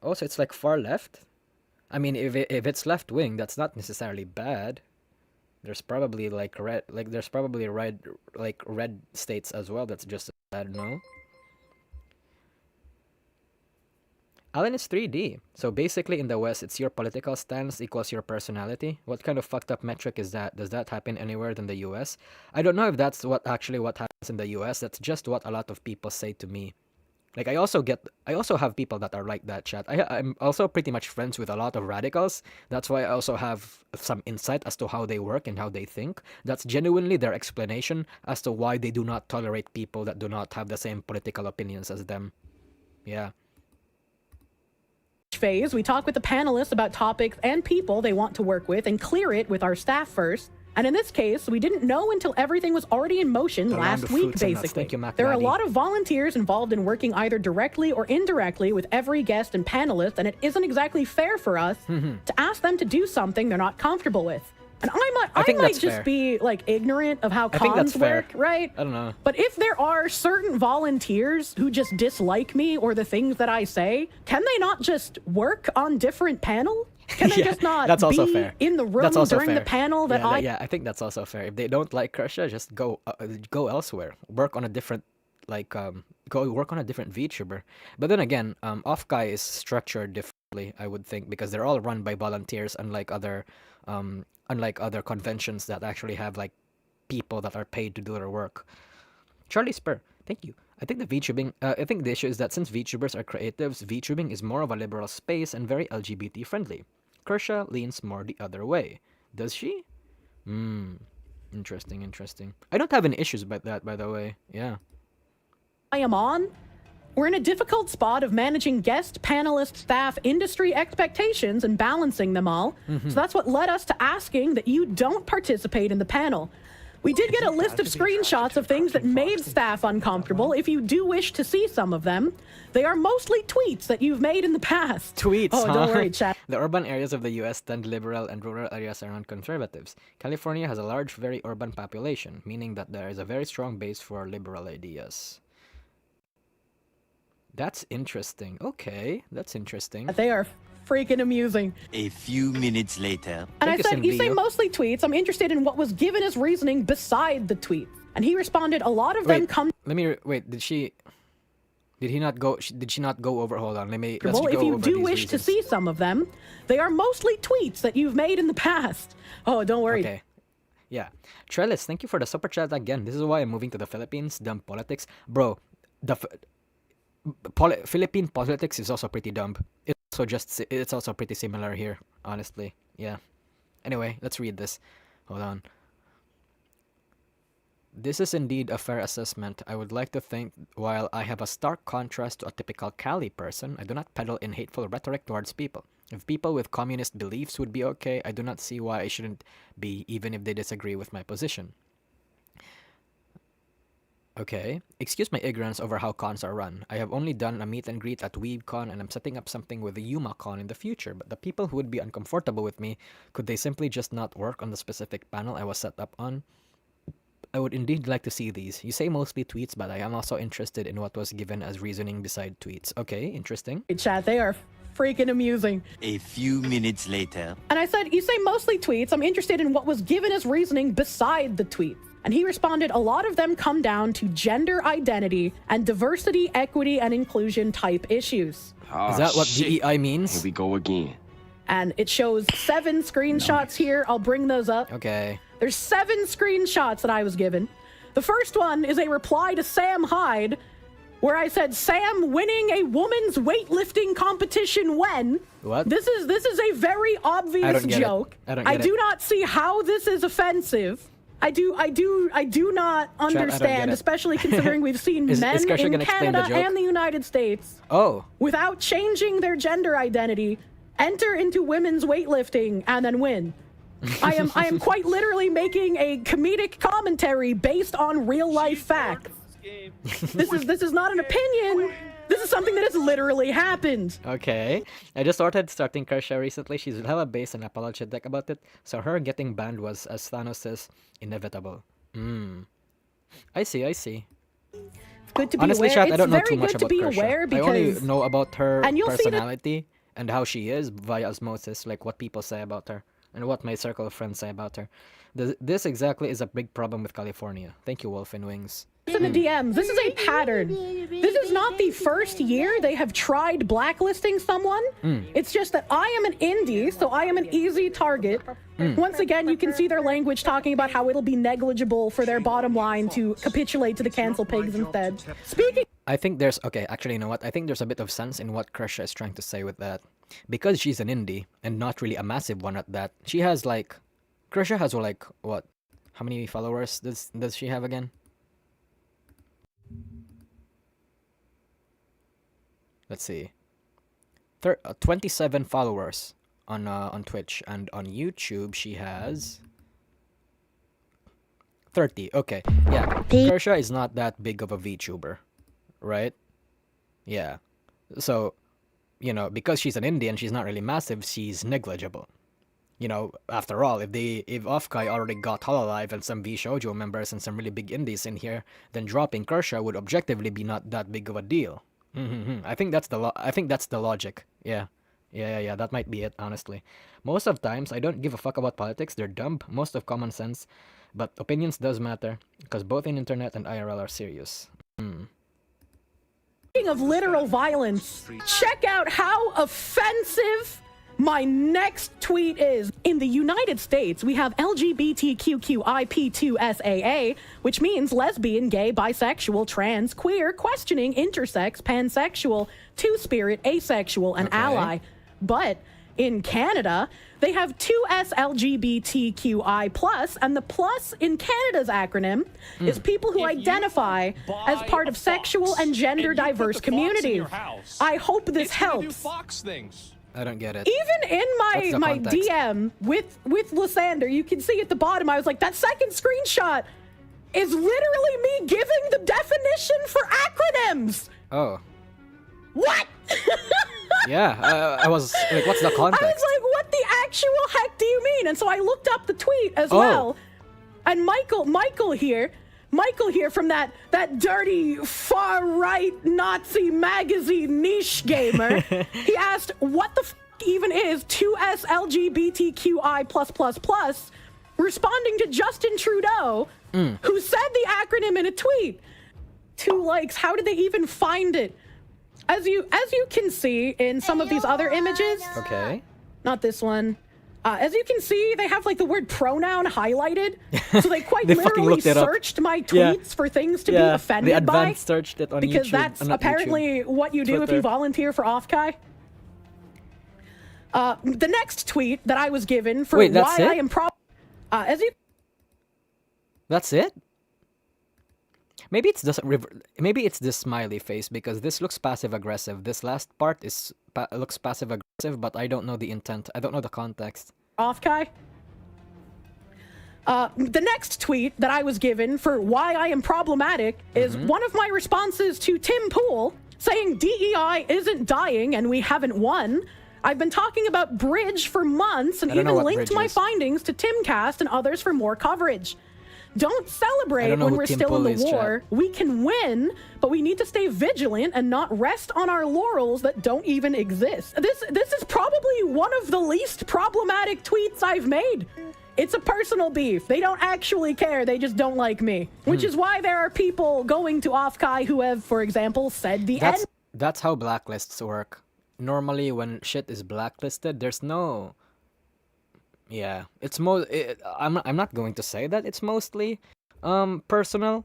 Oh, so it's like far left? I mean, if it's left wing, that's not necessarily bad. There's probably red states as well. That's just as bad, no? IdolEN is 3D. So basically in the West, it's your political stance equals your personality. What kind of fucked up metric is that? Does that happen anywhere than the US? I don't know if that's what happens in the US. That's just what a lot of people say to me. Like I also have people that are like that, chat. I'm also pretty much friends with a lot of radicals. That's why I also have some insight as to how they work and how they think. That's genuinely their explanation as to why they do not tolerate people that do not have the same political opinions as them. Yeah. Phase, we talk with the panelists about topics and people they want to work with and clear it with our staff first. And in this case, we didn't know until everything was already in motion last week, basically. There are a lot of volunteers involved in working either directly or indirectly with every guest and panelist, and it isn't exactly fair for us to ask them to do something they're not comfortable with. And I might just fair. be like ignorant of how I think that's cons fair. work, right? I don't know. But if there are certain volunteers who just dislike me or the things that I say, can they not just work on different panels? Can they just not that's also be fair. in the room That's also during fair. the panel that I think that's also fair. If they don't like Kirsche, just go elsewhere. Work on a different go work on a different VTuber. But then again, Offkai is structured differently, I would think, because they're all run by volunteers, unlike other conventions that actually have like people that are paid to do their work. Charlie Spur, thank you. I think the issue is that since VTubers are creatives, VTubing is more of a liberal space and very LGBT friendly. Kirsche leans more the other way. Does she? Interesting. I don't have any issues about that, by the way. Yeah. I am on. We're in a difficult spot of managing guest, panelist, staff, industry expectations and balancing them all. So that's what led us to asking that you don't participate in the panel. We did get a list of screenshots of things that made staff uncomfortable. If you do wish to see some of them, they are mostly tweets that you've made in the past. Tweets, Oh, don't worry, chat. The urban areas of the US tend liberal and rural areas around conservatives. California has a large, very urban population, meaning that there is a very strong base for liberal ideas. That's interesting. Okay, that's interesting. They are freaking amusing. A few minutes later. And Thank I said, you, you say Sinbio. mostly tweets. I'm interested in what was given as reasoning beside the tweet. And he responded, a lot of them Wait, come let me wait. Did she not go? Did she not go over? Hold on. Let's well, go if you over do these wish to reasons. see some of them, they are mostly tweets that you've made in the past. Oh, don't worry. Okay. Yeah. Trellis, thank you for the super chat again. This is why I'm moving to the Philippines. Dumb politics, bro. Philippine politics is also pretty dumb. It's also pretty similar here, honestly. Yeah. Anyway, let's read this. Hold on. This is indeed a fair assessment. I would like to think, while I have a stark contrast to a typical Cali person, I do not peddle in hateful rhetoric towards people. If people with communist beliefs would be okay, I do not see why I shouldn't be, even if they disagree with my position. Okay. Excuse my ignorance over how cons are run. I have only done a meet and greet at WeebCon and I'm setting up something with the YumaCon in the future, but the people who would be uncomfortable with me, could they simply just not work on the specific panel I was set up on? I would indeed like to see these. You say mostly tweets, but I am also interested in what was given as reasoning beside tweets. Okay, interesting. Hey, chat, they are freaking amusing. A few minutes later. And I said, you say mostly tweets. I'm interested in what was given as reasoning beside the tweet. And he responded, a lot of them come down to gender identity and diversity, equity, and inclusion type issues. Is that what DEI means? Here we go again. And it shows 7 screenshots here. I'll bring those up. Okay. There's 7 screenshots that I was given. The first one is a reply to Sam Hyde, where I said, Sam winning a woman's weightlifting competition when? What? This is a very obvious joke. I don't get do it. not see how this is offensive. I do not understand, it. especially considering we've seen Is men Kirsche in gonna explain the Canada joke? and the United States, Oh. without changing their gender identity, enter into women's weightlifting and then win. I am quite literally making a comedic commentary based on real life facts. This is not an opinion. This is something that has literally happened. Okay. I just starting Kirsche recently. She's hella based and apologetic about it. So her getting banned was, as Thanos says, inevitable. I see. Good to be Honestly, aware. chat, I It's don't know very too much good to about be Kirsche. aware I only because know about her and you'll see that- personality and how she is via osmosis, like what people say about her and what my circle of friends say about her. This exactly is a big problem with California. Thank you, Wolf in Wings. in the DMs. This is a pattern. This is not the first year they have tried blacklisting someone. It's just that I am an indie, so I am an easy target. Once again, you can see their language talking about how it'll be negligible for their bottom line to capitulate to the cancel pigs instead. Speaking I think there's actually, you know what? I think there's a bit of sense in what Kirsche is trying to say with that. Because she's an indie and not really a massive one at that. She has Kirsche has what? How many followers does she have again? Let's see. 27 followers on Twitch, and on YouTube she has 30. Okay. Yeah. Kirsche is not that big of a VTuber, right? Yeah. So, you know, because she's an indie and she's not really massive, she's negligible. You know, after all, if Offkai already got Hololive and some V Shoujo members and some really big indies in here, then dropping Kirsche would objectively be not that big of a deal. I think that's the logic. Yeah. That might be it, honestly. Most of times, I don't give a fuck about politics. They're dumb. Most of common sense. But opinions does matter, because both in internet and IRL are serious. Speaking of literal violence, check out how offensive my next tweet is. In the United States, we have LGBTQIP2SAA, which means lesbian, gay, bisexual, trans, queer, questioning, intersex, pansexual, two-spirit, asexual, and ally. But in Canada, they have 2S and the plus in Canada's acronym is people who identify as part of sexual and gender diverse communities. I hope this helps. I don't get it. Even in What's the my context? DM with Lysander, you can see at the bottom, I was like, that second screenshot is literally me giving the definition for acronyms. Oh. What? Yeah, I was like, what's the context? I was like, what the actual heck do you mean? And so I looked up the tweet as well. And Michael here from that dirty far-right Nazi magazine niche gamer, he asked, what the even is 2S LGBTQI+++, responding to Justin Trudeau, who said the acronym in a tweet. 2 likes, how did they even find it? As you can see in some of these other images, Okay. not this one. As you can see, they have like the word pronoun highlighted, so they quite They fucking literally looked it up. search my Yeah. tweets for things to be They offended by, advanced searched it on because YouTube. that's not apparently YouTube. what you do if Twitter. you volunteer for Offkai. The next tweet that I was given for Wait, that's why it? I am as you That's it? Maybe it's this smiley face, because this looks passive aggressive. This last part looks passive aggressive, but I don't know the intent. I don't know the context. Offkai. The next tweet that I was given for why I am problematic is one of my responses to Tim Pool saying DEI isn't dying and we haven't won. I've been talking about Bridge for months and I don't know even what linked Bridge my is. findings to Timcast and others for more coverage. Don't I celebrate don't know when who we're Tim still in Pool the is, war. We can win, but we need to stay vigilant and not rest on our laurels that don't even exist. This is probably one of the least problematic tweets I've made. It's a personal beef. They don't actually care. They just don't like me. Which is why there are people going to Offkai who have, for example, said the N. That's how blacklists work. Normally, when shit is blacklisted, there's no. Yeah, it's I'm not going to say that it's mostly personal.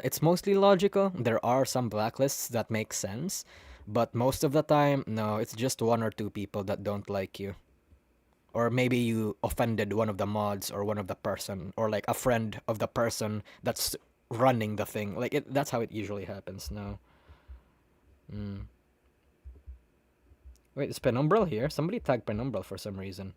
It's mostly logical. There are some blacklists that make sense, but most of the time, no, it's just 1 or 2 people that don't like you. Or maybe you offended one of the mods or one of the person, or like a friend of the person that's running the thing. Like that's how it usually happens. No. Wait, is Penumbral here? Somebody tagged Penumbral for some reason.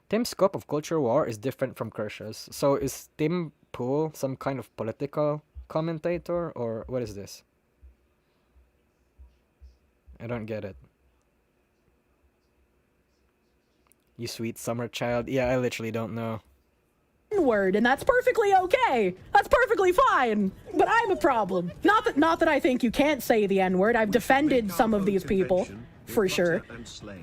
Tim's scope of culture war is different from Kirsche's. So is Tim Pool some kind of political commentator, or what is this? I don't get it. You sweet summer child. Yeah, I literally don't know. N-word, and that's perfectly okay. That's perfectly fine. But I'm a problem. Not that I think you can't say the N-word. I've defended some of these people, for sure.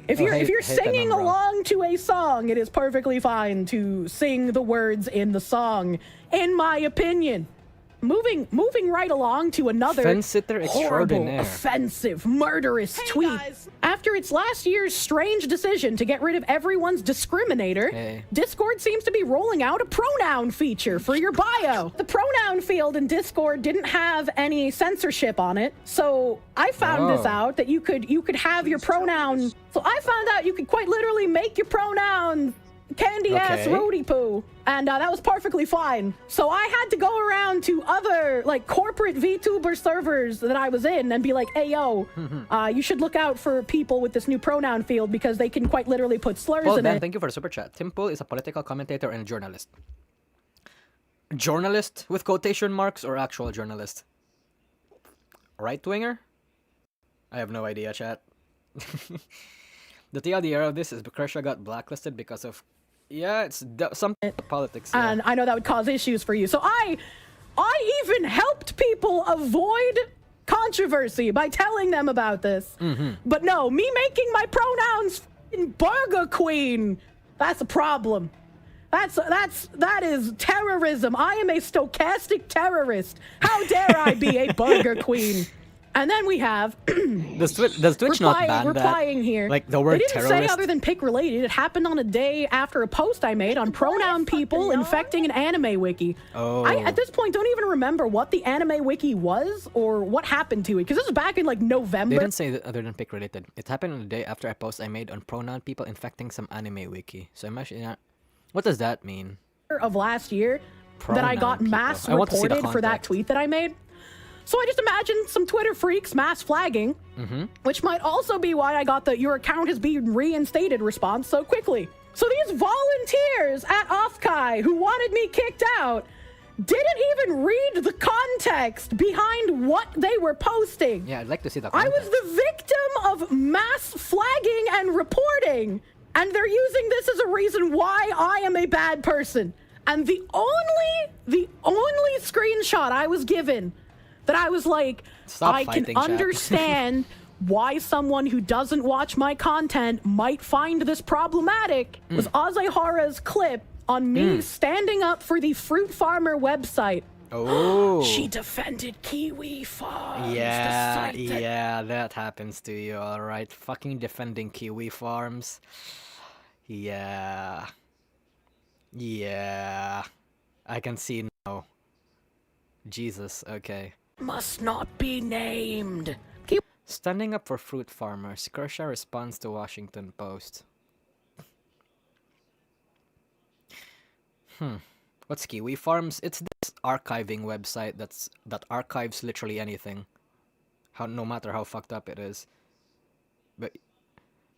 If you're hate that singing number. along to a song, it is perfectly fine to sing the words in the song, in my opinion. Moving right along to another Fence-sitter horrible, extraordinaire. offensive, murderous tweet. After its last year's strange decision to get rid of everyone's discriminator, Hey. Discord seems to be rolling out a pronoun feature for your bio. The pronoun field in Discord didn't have any censorship on it, so I found this Oh. out that you could have your pronoun. So I found out you could quite literally make your pronoun candy ass Okay. roadie poo, and that was perfectly fine. So I had to go around to other like corporate VTuber servers that I was in and be like, hey yo, you should look out for people with this new pronoun field because they can quite literally put slurs Paul in Ben, it. thank you for the super chat. Tim Pool is a political commentator and a journalist. Journalist with quotation marks or actual journalist? Right-winger? I have no idea, chat. The TLDR of this is Kirsche got blacklisted because of... Yeah, it's something politics. Yeah. And I know that would cause issues for you. So I even helped people avoid controversy by telling them about this. But no, me making my pronouns f***ing Burger Queen, that's a problem. That is terrorism. I am a stochastic terrorist. How dare I be a Burger Queen? And then we have Does Twitch not ban replying that? here. Like the word they didn't terrorist? say other than pick related. It happened on a day after a post I made on pronoun people infecting an anime wiki. Oh. I at this point don't even remember what the anime wiki was or what happened to it because this was back in like They November. didn't say that other than pick related. It happened on the day after a post I made on pronoun people infecting some anime wiki. So imagine that. What does that mean? Of last year that I Pronoun got people. mass I want to see the reported for that context. tweet that I made. So I just imagined some Twitter freaks mass flagging, which might also be why I got the "your account has been reinstated" response so quickly. So these volunteers at Offkai who wanted me kicked out didn't even read the context behind what they were posting. Yeah, I'd like to see the I context. was the victim of mass flagging and reporting, and they're using this as a reason why I am a bad person. And the only screenshot I was given that I was like, Stop I can fighting, chat. understand why someone who doesn't watch my content might find this problematic was Azehara's clip on me standing up for the Fruit Farmer website. Oh. She defended Kiwi Farms. the Yeah, site that yeah, that happens to you, alright. Fucking defending Kiwi Farms. Yeah. Yeah. I can see now. Jesus, okay. must not be named. Standing up for fruit farmers, Kirsche responds to Washington Post. What's Kiwi Farms? It's this archiving website that archives literally anything. No matter how fucked up it is. But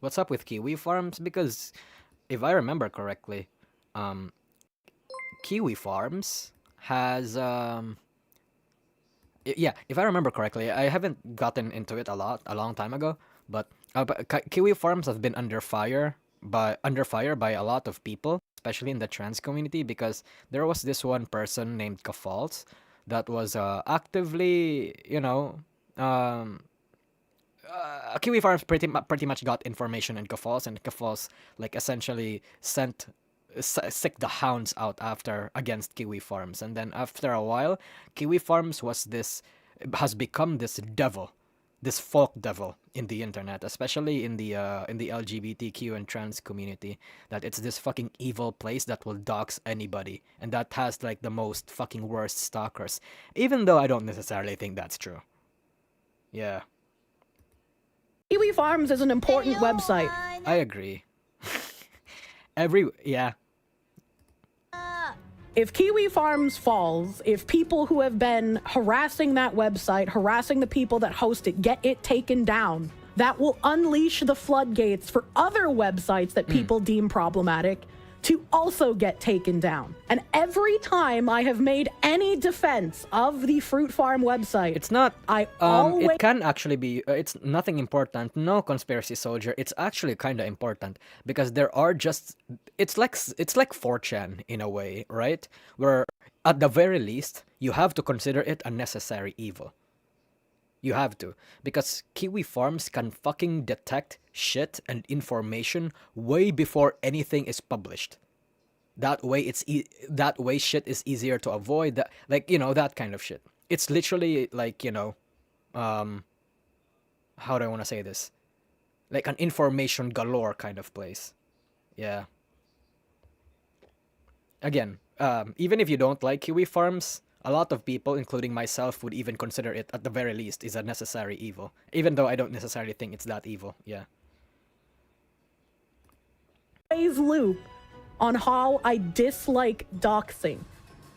what's up with Kiwi Farms? Because if I remember correctly, Kiwi Farms has yeah, if I remember correctly, I haven't gotten into it a long time ago, but Kiwi Farms have been under fire by a lot of people, especially in the trans community, because there was this one person named Kafalz that was actively, Kiwi Farms pretty much got information in Kafalz, and Kafalz like essentially sick the hounds out against Kiwi Farms, and then after a while, Kiwi Farms has become this devil, this folk devil in the internet, especially in the LGBTQ and trans community. That it's this fucking evil place that will dox anybody, and that has like the most fucking worst stalkers. Even though I don't necessarily think that's true. Yeah, Kiwi Farms is an important website. I agree. Yeah. If Kiwi Farms falls, if people who have been harassing that website, harassing the people that host it, get it taken down, that will unleash the floodgates for other websites that people deem problematic to also get taken down. And every time I have made any defense of the Fruit Farm website, It's not. I always It can actually be. It's nothing important. No conspiracy soldier. It's actually kind of important because there are just. It's like 4chan in a way, right? Where at the very least you have to consider it a necessary evil. You have to, because Kiwi Farms can fucking detect shit and information way before anything is published. That way, that way shit is easier to avoid. That, like, you know, that kind of shit. It's literally like, you know, how do I want to say this? Like an information galore kind of place. Yeah. Again, even if you don't like Kiwi Farms, a lot of people, including myself, would even consider it, at the very least, is a necessary evil. Even though I don't necessarily think it's that evil. Yeah. loop on how I dislike doxing.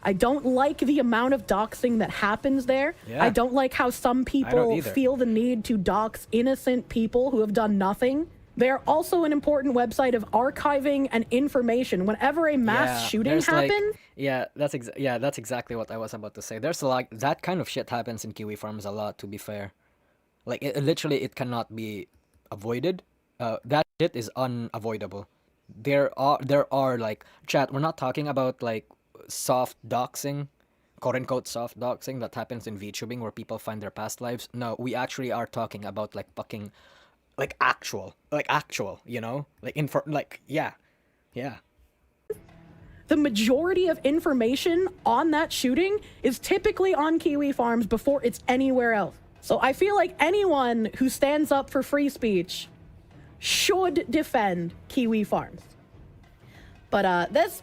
I don't like the amount of doxing that happens there. Yeah. I don't like how some people either. feel the need to dox innocent people who have done nothing. They're also an important website of archiving and information. Whenever a mass shooting there's, like- happens, that's exactly what I was about to say. There's like that kind of shit happens in Kiwi Farms a lot, to be fair. Like literally it cannot be avoided. That shit is unavoidable. There are like, chat, we're not talking about like soft doxing, quote unquote soft doxing that happens in VTubing where people find their past lives. No, we actually are talking about like fucking like actual, you know? Yeah. the majority of information on that shooting is typically on Kiwi Farms before it's anywhere else. So I feel like anyone who stands up for free speech should defend Kiwi Farms. But this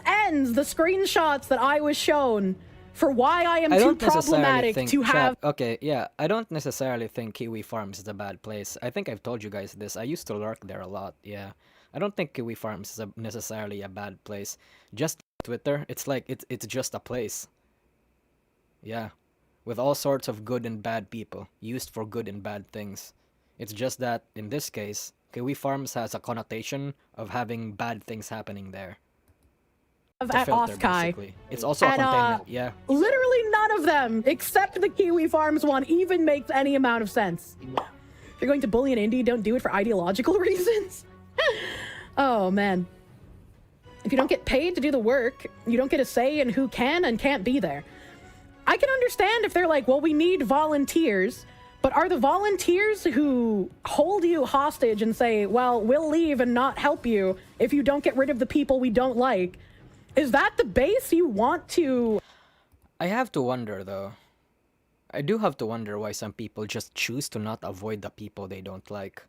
ends the screenshots that I was shown for why I am I too don't necessarily problematic think to have. Okay, yeah, I don't necessarily think Kiwi Farms is a bad place. I think I've told you guys this. I used to lurk there a lot. Yeah, I don't think Kiwi Farms is necessarily a bad place. Just Twitter, it's like it's just a place. Yeah, with all sorts of good and bad people used for good and bad things. It's just that in this case, Kiwi Farms has a connotation of having bad things happening there. The At filter, Offkai. basically. It's also a And, containment. Yeah. Literally none of them, except the Kiwi Farms one, even makes any amount of sense. If you're going to bully an indie, don't do it for ideological reasons. Oh, man. If you don't get paid to do the work, you don't get a say in who can and can't be there. I can understand if they're like, well, we need volunteers, but are the volunteers who hold you hostage and say, well, we'll leave and not help you if you don't get rid of the people we don't like, is that the base you want to? I have to wonder though. I do have to wonder why some people just choose to not avoid the people they don't like.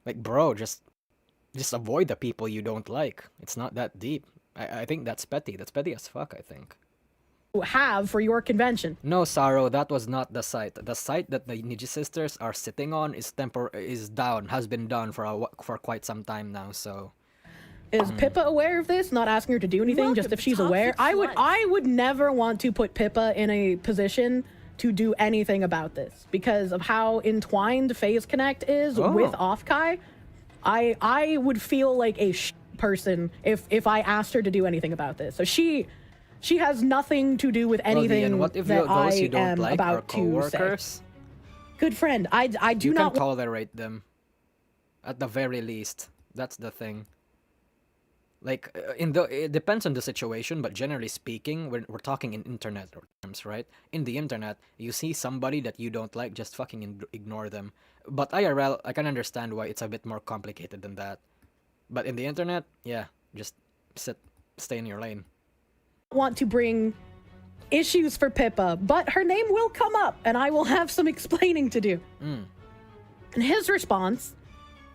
Like, bro, just avoid the people you don't like. It's not that deep. I think that's petty. That's petty as fuck, I think. Have for your convention. No, Saro, that was not the site. The site that the Niji sisters are sitting on is down, has been down for quite some time now, so... Is Pippa aware of this? Not asking her to do anything, just if she's aware. I would never want to put Pippa in a position to do anything about this because of how entwined Phase Connect is with Offkai. I would feel like a person if I asked her to do anything about this. So she has nothing to do with anything and what if that those you I don't am like are about to say. coworkers? Good friend, I do You not can tolerate them, at the very least. That's the thing. Like, it depends on the situation, but generally speaking, we're talking in internet terms, right? In the internet, you see somebody that you don't like, just fucking ignore them. But IRL, I can understand why it's a bit more complicated than that. But in the internet, yeah, just stay in your lane. want to bring issues for Pippa, but her name will come up and I will have some explaining to do. And his response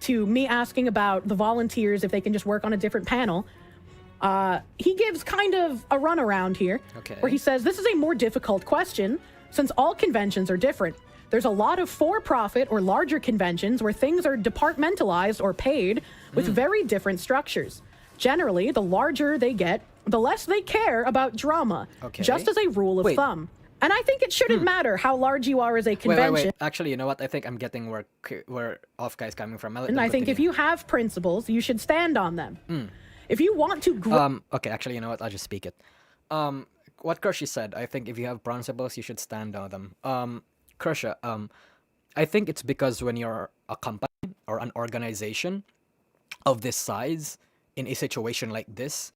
to me asking about the volunteers, if they can just work on a different panel, he gives kind of a runaround here, where he says, this is a more difficult question since all conventions are different. There's a lot of for-profit or larger conventions where things are departmentalized or paid with very different structures. Generally, the larger they get, the less they care about drama, just as a rule of thumb. And I think it shouldn't matter how large you are as a Wait, convention. Actually, you know what? I think I'm getting where Offkai is coming from. I'll let And them I think if continue. you have principles, you should stand on them. If you want to grow, Okay, actually, you know what? I'll just speak it. What Kirsche said, I think if you have principles, you should stand on them. Kirsche, I think it's because when you're a company or an organization of this size in a situation like this,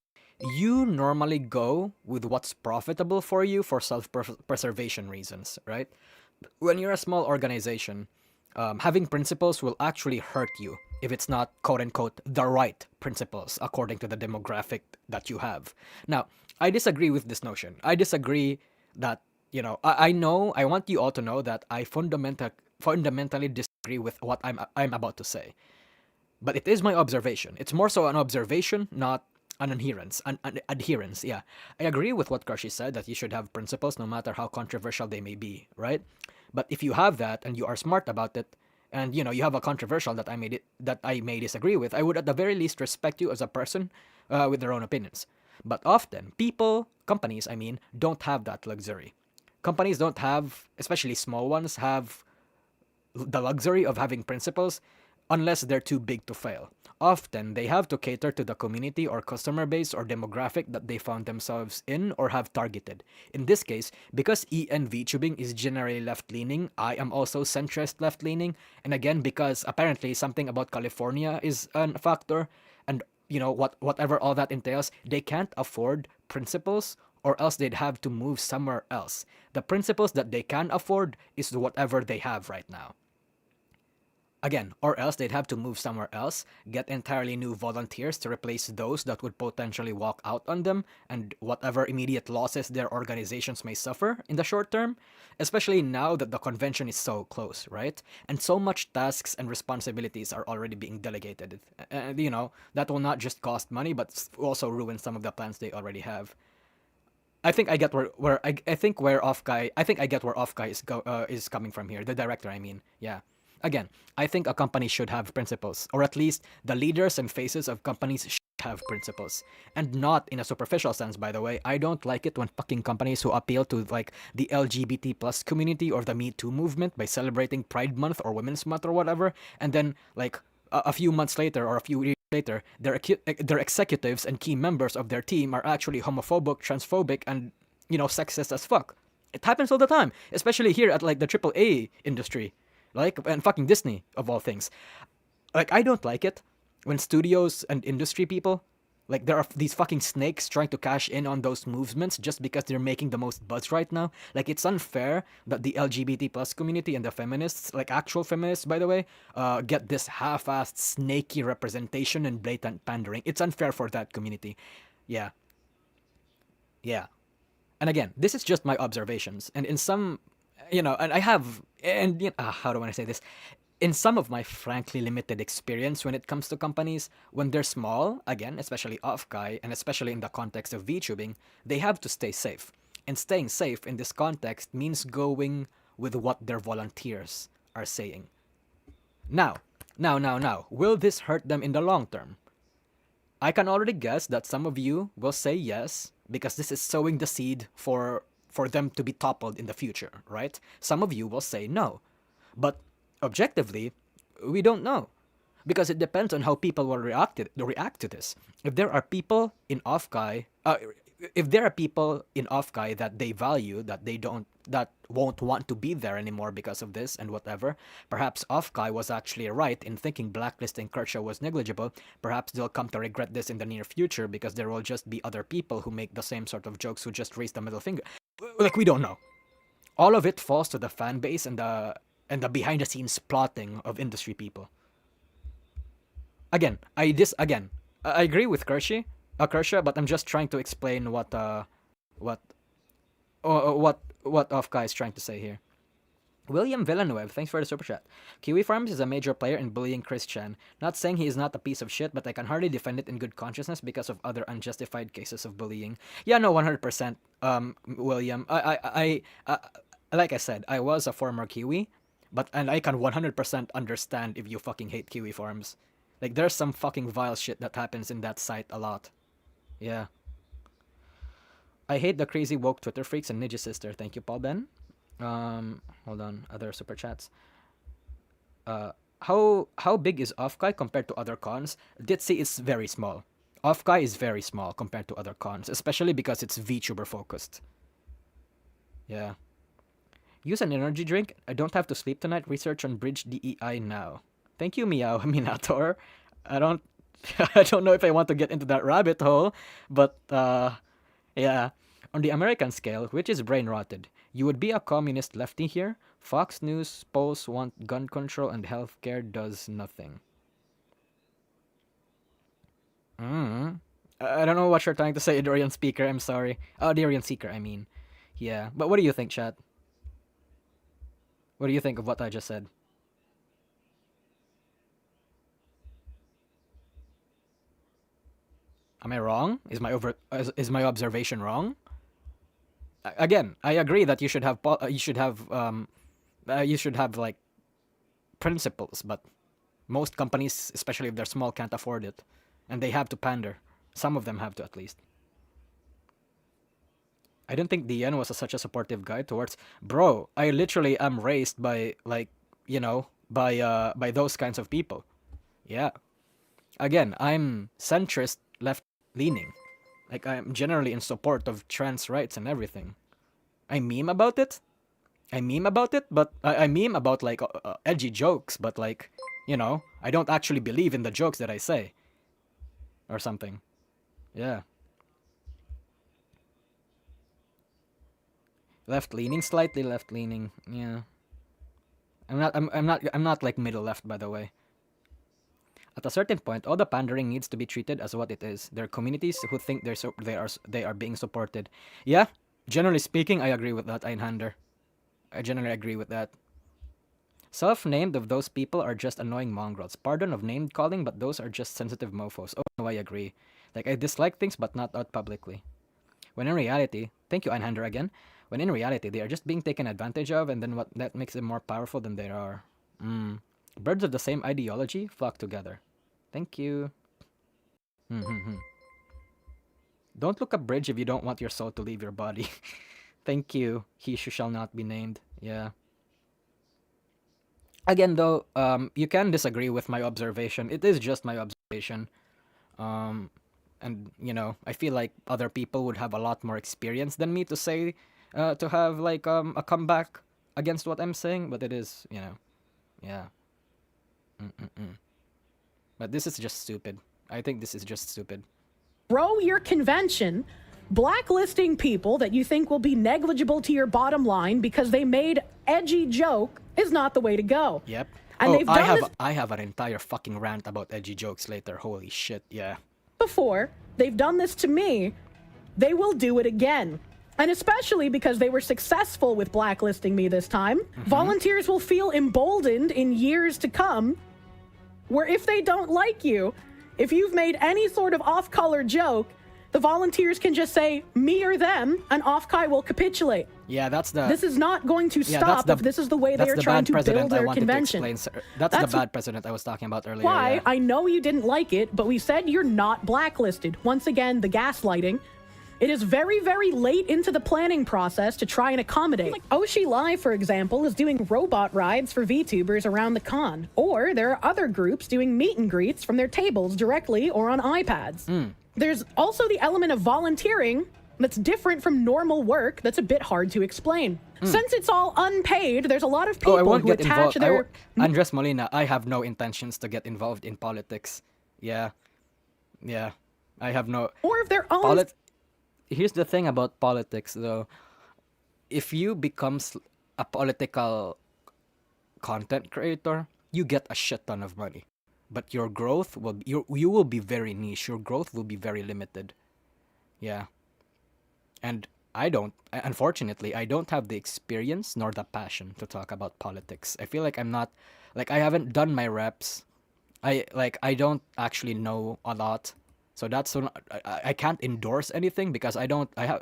you normally go with what's profitable for you for self-preservation reasons, right? When you're a small organization, having principles will actually hurt you if it's not quote unquote the right principles according to the demographic that you have. Now, I disagree with this notion. I disagree that, I know, I want you all to know that I fundamentally disagree with what I'm about to say. But it is my observation. It's more so an observation, not an adherence. An adherence, yeah. I agree with what Kirsche said that you should have principles no matter how controversial they may be, right? But if you have that and you are smart about it, and you have a controversial that I may disagree with, I would at the very least respect you as a person with their own opinions. But often, companies, I mean, don't have that luxury. Companies don't have, especially small ones, have the luxury of having principles unless they're too big to fail. Often, they have to cater to the community or customer base or demographic that they found themselves in or have targeted. In this case, because EN VTubing is generally left-leaning, I am also centrist left-leaning, and again, because apparently something about California is a factor, and whatever all that entails, they can't afford principles or else they'd have to move somewhere else. The principles that they can afford is whatever they have right now. Again, or else they'd have to move somewhere else, get entirely new volunteers to replace those that would potentially walk out on them, and whatever immediate losses their organizations may suffer in the short term, especially now that the convention is so close, right? And so much tasks and responsibilities are already being delegated. And, that will not just cost money, but also ruin some of the plans they already have. I think I get where Offkai. I think I get where Offkai is coming from here. The director, I mean, yeah. Again, I think a company should have principles, or at least the leaders and faces of companies should have principles, and not in a superficial sense. By the way, I don't like it when fucking companies who appeal to like the LGBT plus community or the Me Too movement by celebrating Pride Month or Women's Month or whatever, and then like a few months later or a few years later, their executives and key members of their team are actually homophobic, transphobic, and sexist as fuck. It happens all the time, especially here at like the AAA industry, and fucking Disney of all things. Like, I don't like it when studios and industry people, like, there are these fucking snakes trying to cash in on those movements just because they're making the most buzz right now. Like, it's unfair that the LGBT plus community and the feminists, like actual feminists by the way, get this half-assed snaky representation and blatant pandering. It's unfair for that community. Yeah. And again, this is just my observations, and in some, and I have, and how do I want to say this? In some of my frankly limited experience when it comes to companies, when they're small, again, especially Offkai, and especially in the context of VTubing, they have to stay safe. And staying safe in this context means going with what their volunteers are saying. Now, will this hurt them in the long term? I can already guess that some of you will say yes, because this is sowing the seed for them to be toppled in the future, right? Some of you will say no. But objectively, we don't know, because it depends on how people will react to this. If there are people in Offkai, that they value, that won't want to be there anymore because of this and whatever, perhaps Offkai was actually right in thinking Blacklist and Kirsche was negligible. Perhaps they'll come to regret this in the near future because there will just be other people who make the same sort of jokes who just raise the middle finger. Like, we don't know. All of it falls to the fan base and the behind-the-scenes plotting of industry people. Again, I agree with Kirsche, but I'm just trying to explain what Offkai is trying to say here. William Villanueva, thanks for the super chat. Kiwi Farms is a major player in bullying Chris Chan. Not saying he is not a piece of shit, but I can hardly defend it in good consciousness because of other unjustified cases of bullying. Yeah, no, 100%. William, I like I said, I was a former Kiwi, and I can 100% understand if you fucking hate Kiwi Farms. Like, there's some fucking vile shit that happens in that site a lot. Yeah. I hate the crazy woke Twitter freaks and Ninja Sister. Thank you, Paul Ben. Hold on, other super chats. How big is Offkai compared to other cons? Ditzy is very small. Offkai is very small compared to other cons, especially because it's VTuber focused. Yeah. Use an energy drink. I don't have to sleep tonight. Research on Bridge DEI now. Thank you, Meow Minator. I don't I don't know if I want to get into that rabbit hole, but yeah. On the American scale, which is brain rotted, you would be a communist lefty here. Fox News polls want gun control and healthcare does nothing. I don't know what you're trying to say, Dorian Speaker. I'm sorry. Dorian Seeker, I mean. Yeah. But what do you think, chat? What do you think of what I just said? Am I wrong? Is my observation wrong? Again, I agree that you should have like principles, but most companies, especially if they're small, can't afford it, and they have to pander. Some of them have to, at least. I don't think DN was such a supportive guy towards. Bro, I literally am raised by, like, by those kinds of people. Yeah. Again, I'm centrist, left leaning. Like, I'm generally in support of trans rights and everything. I meme about it, but I meme about, like, edgy jokes, but, like, I don't actually believe in the jokes that I say. Or something. Yeah. Left-leaning, slightly left-leaning, yeah. I'm not, like, middle left, by the way. At a certain point, all the pandering needs to be treated as what it is. There are communities who think they are being supported. Yeah, generally speaking, I agree with that, Einhander. I generally agree with that. Self-named of those people are just annoying mongrels. Pardon of name calling, but those are just sensitive mofos. Oh no, I agree. Like, I dislike things, but not out publicly. When in reality, thank you, Einhander, again. When in reality, they are just being taken advantage of, and then that makes them more powerful than they are. Birds of the same ideology flock together. Thank you. Don't look up Bridge if you don't want your soul to leave your body. Thank you. He who shall not be named. Yeah. Again, though, you can disagree with my observation. It is just my observation. And, I feel like other people would have a lot more experience than me to say, to have, like, a comeback against what I'm saying. But it is, yeah. But this is just stupid. I think this is just stupid. Grow your convention. Blacklisting people that you think will be negligible to your bottom line because they made edgy joke is not the way to go. Yep. And they've done this I have an entire fucking rant about edgy jokes later. Holy shit, yeah. before. They've done this to me. They will do it again. And especially because they were successful with blacklisting me this time, volunteers will feel emboldened in years to come, where if they don't like you, if you've made any sort of off-color joke, the volunteers can just say me or them, and Offkai will capitulate. Yeah, that's the... This is not going to stop if this is the way they are trying to build their convention. That's the bad precedent I was talking about earlier. Why? Yeah. I know you didn't like it, but we said you're not blacklisted. Once again, the gaslighting. It is very, very late into the planning process to try and accommodate. Like Oshi Live, for example, is doing robot rides for VTubers around the con. Or there are other groups doing meet and greets from their tables directly or on iPads. There's also the element of volunteering that's different from normal work that's a bit hard to explain. Since it's all unpaid, there's a lot of people who attach their... Andres Molina, I have no intentions to get involved in politics. Yeah. Yeah. I have no... Or if their own... Here's the thing about politics, though. If you become a political content creator, you get a shit ton of money. But your growth will... You will be very niche. Your growth will be very limited. Yeah. And unfortunately, I don't have the experience nor the passion to talk about politics. I feel like I'm not... Like, I haven't done my reps. I don't actually know a lot. So that's... I can't endorse anything because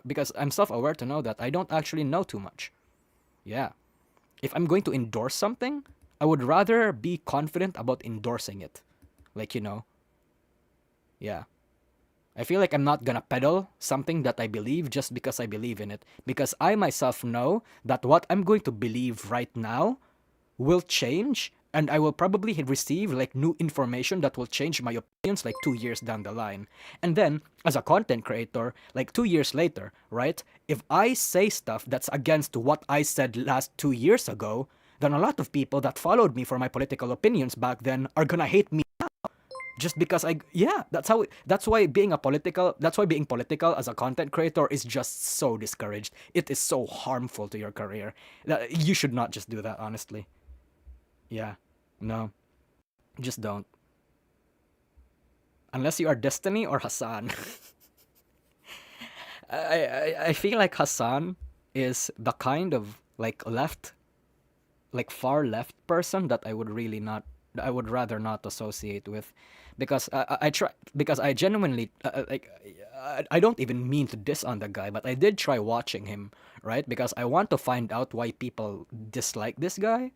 because I'm self-aware to know that I don't actually know too much. Yeah. If I'm going to endorse something, I would rather be confident about endorsing it. Like, Yeah. I feel like I'm not gonna peddle something that I believe just because I believe in it. Because I myself know that what I'm going to believe right now will change, and I will probably receive like new information that will change my opinions like 2 years down the line. And then, as a content creator, like 2 years later, right? If I say stuff that's against what I said last 2 years ago, then a lot of people that followed me for my political opinions back then are gonna hate me just because that's why being political as a content creator is just so discouraged. It is so harmful to your career. You should not just do that, honestly. Yeah. No. Just don't. Unless you are Destiny or Hassan. I feel like Hassan is the kind of like far left person that I would rather not associate with, because I try, because I genuinely I don't even mean to diss on the guy, but I did try watching him, right? Because I want to find out why people dislike this guy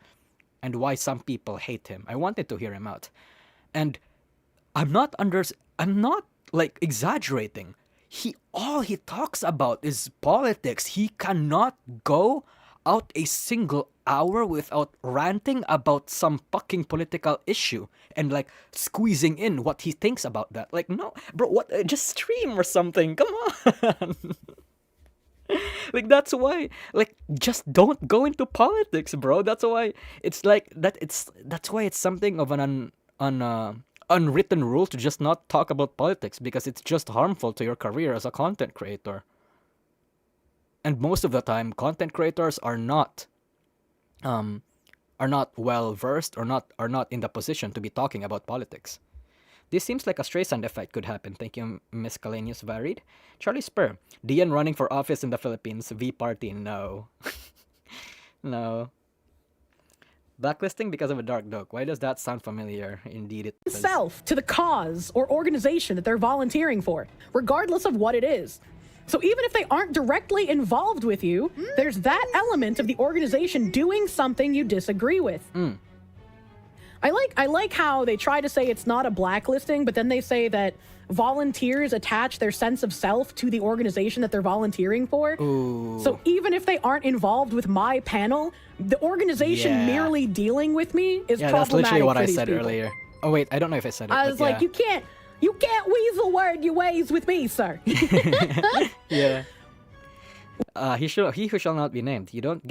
and why some people hate him. I wanted to hear him out. And I'm not like exaggerating. All he talks about is politics. He cannot go out a single hour without ranting about some fucking political issue and like squeezing in what he thinks about that. Like, no, bro, what? Just stream or something. Come on. Like, that's why, like, just don't go into politics, bro. That's why it's like that. That's why it's something of an unwritten rule to just not talk about politics, because it's just harmful to your career as a content creator. And most of the time, content creators are not well versed, or are not in the position to be talking about politics. This seems like a Streisand effect could happen. Thank you, Miscellaneous Varied. Charlie Spur. DN running for office in the Philippines. V Party, no. No. Blacklisting because of a dark joke. Why does that sound familiar? Indeed it does. Self to the cause or organization that they're volunteering for, regardless of what it is. So even if they aren't directly involved with you, there's that element of the organization doing something you disagree with. I like how they try to say it's not a blacklisting, but then they say that volunteers attach their sense of self to the organization that they're volunteering for. Ooh. So even if they aren't involved with my panel, the organization merely dealing with me is problematic. That's literally what for I these said people. earlier. Oh wait, I don't know if I said it. I was like, you can't weasel word your ways with me, sir. Yeah. He who shall not be named. You don't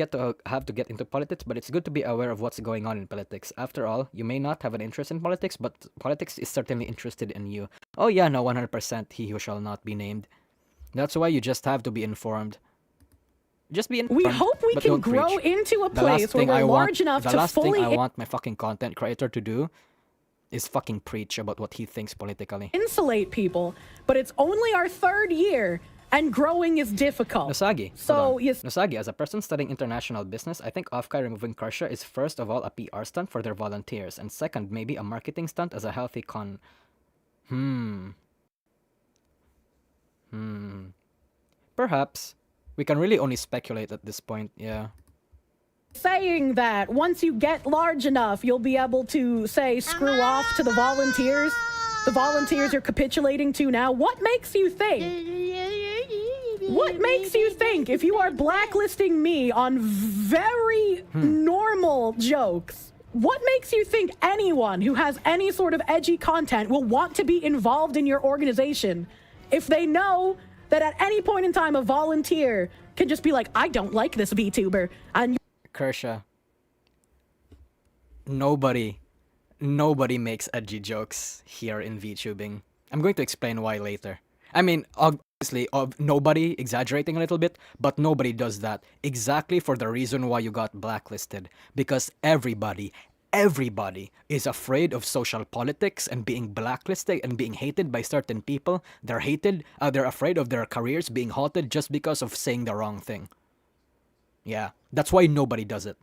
have to get into politics, but it's good to be aware of what's going on in politics. After all, you may not have an interest in politics, but politics is certainly interested in you. Oh yeah, no, 100% he who shall not be named. That's why you just have to be informed. Just be informed. We hope we but can don't grow preach. into a The place last where thing we're I large enough the to last fully thing I want my fucking content creator to do is fucking preach about what he thinks politically. insulate people, but it's only our third year, and growing is difficult. Nosagi. So, hold on. yes. Nosagi, as a person studying international business, I think Offkai removing Kirsche is first of all a PR stunt for their volunteers, and second, maybe a marketing stunt as a healthy Perhaps. We can really only speculate at this point, yeah. Saying that once you get large enough, you'll be able to say screw off to the volunteers you're capitulating to now. What makes you think? What makes you think if you are blacklisting me on very normal jokes, what makes you think anyone who has any sort of edgy content will want to be involved in your organization if they know that at any point in time a volunteer can just be like, I don't like this VTuber, and Kirsche. Nobody makes edgy jokes here in VTubing. I'm going to explain why later. I mean, obviously, nobody, exaggerating a little bit, but nobody does that exactly for the reason why you got blacklisted. Because everybody is afraid of social politics and being blacklisted and being hated by certain people. They're afraid of their careers being halted just because of saying the wrong thing. Yeah, that's why nobody does it.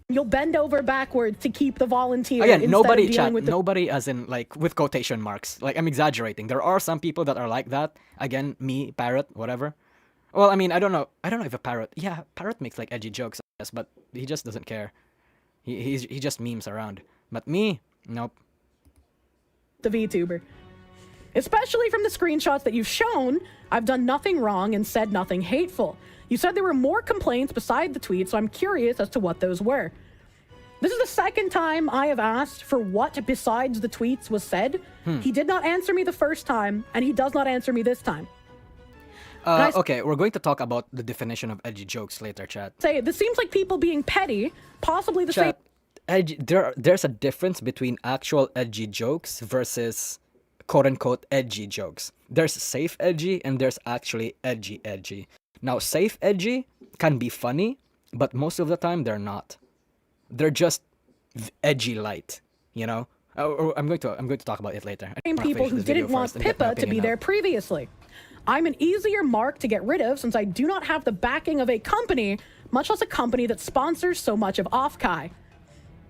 you'll bend over backwards to keep the volunteer. Again, instead nobody of dealing chat, with the nobody as in like with quotation marks. Like I'm exaggerating. There are some people that are like that. Again, me, Parrot, whatever. Well, I mean, I don't know if a Parrot. Yeah, Parrot makes like edgy jokes, I guess, but he just doesn't care. He just memes around. But me, nope. the VTuber. Especially from the screenshots that you've shown, I've done nothing wrong and said nothing hateful. You said there were more complaints beside the tweet, so I'm curious as to what those were. This is the second time I have asked for what besides the tweets was said. He did not answer me the first time, and he does not answer me this time. Okay, we're going to talk about the definition of edgy jokes later, chat. Say, this seems like people being petty, possibly the same. Chat, there's a difference between actual edgy jokes versus quote-unquote edgy jokes. There's safe edgy and there's actually edgy. Now, safe edgy can be funny, but most of the time they're not. They're just edgy light, you know? I'm going to talk about it later. Same people who didn't want Pippa to be there previously. I'm an easier mark to get rid of since I do not have the backing of a company, much less a company that sponsors so much of Offkai.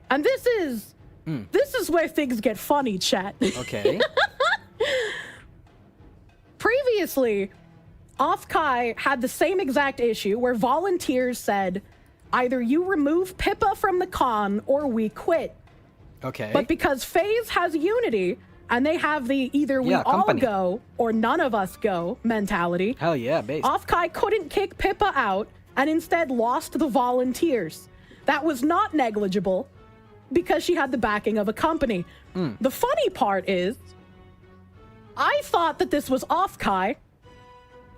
And this is where things get funny, chat. Okay. Previously, Offkai had the same exact issue where volunteers said, either you remove Pippa from the con or we quit. Okay. But because FaZe has unity, and they have the either we all company. go or none of us go mentality, Hell yeah, base. Offkai couldn't kick Pippa out and instead lost the volunteers. That was not negligible because she had the backing of a company. The funny part is, I thought that this was Offkai,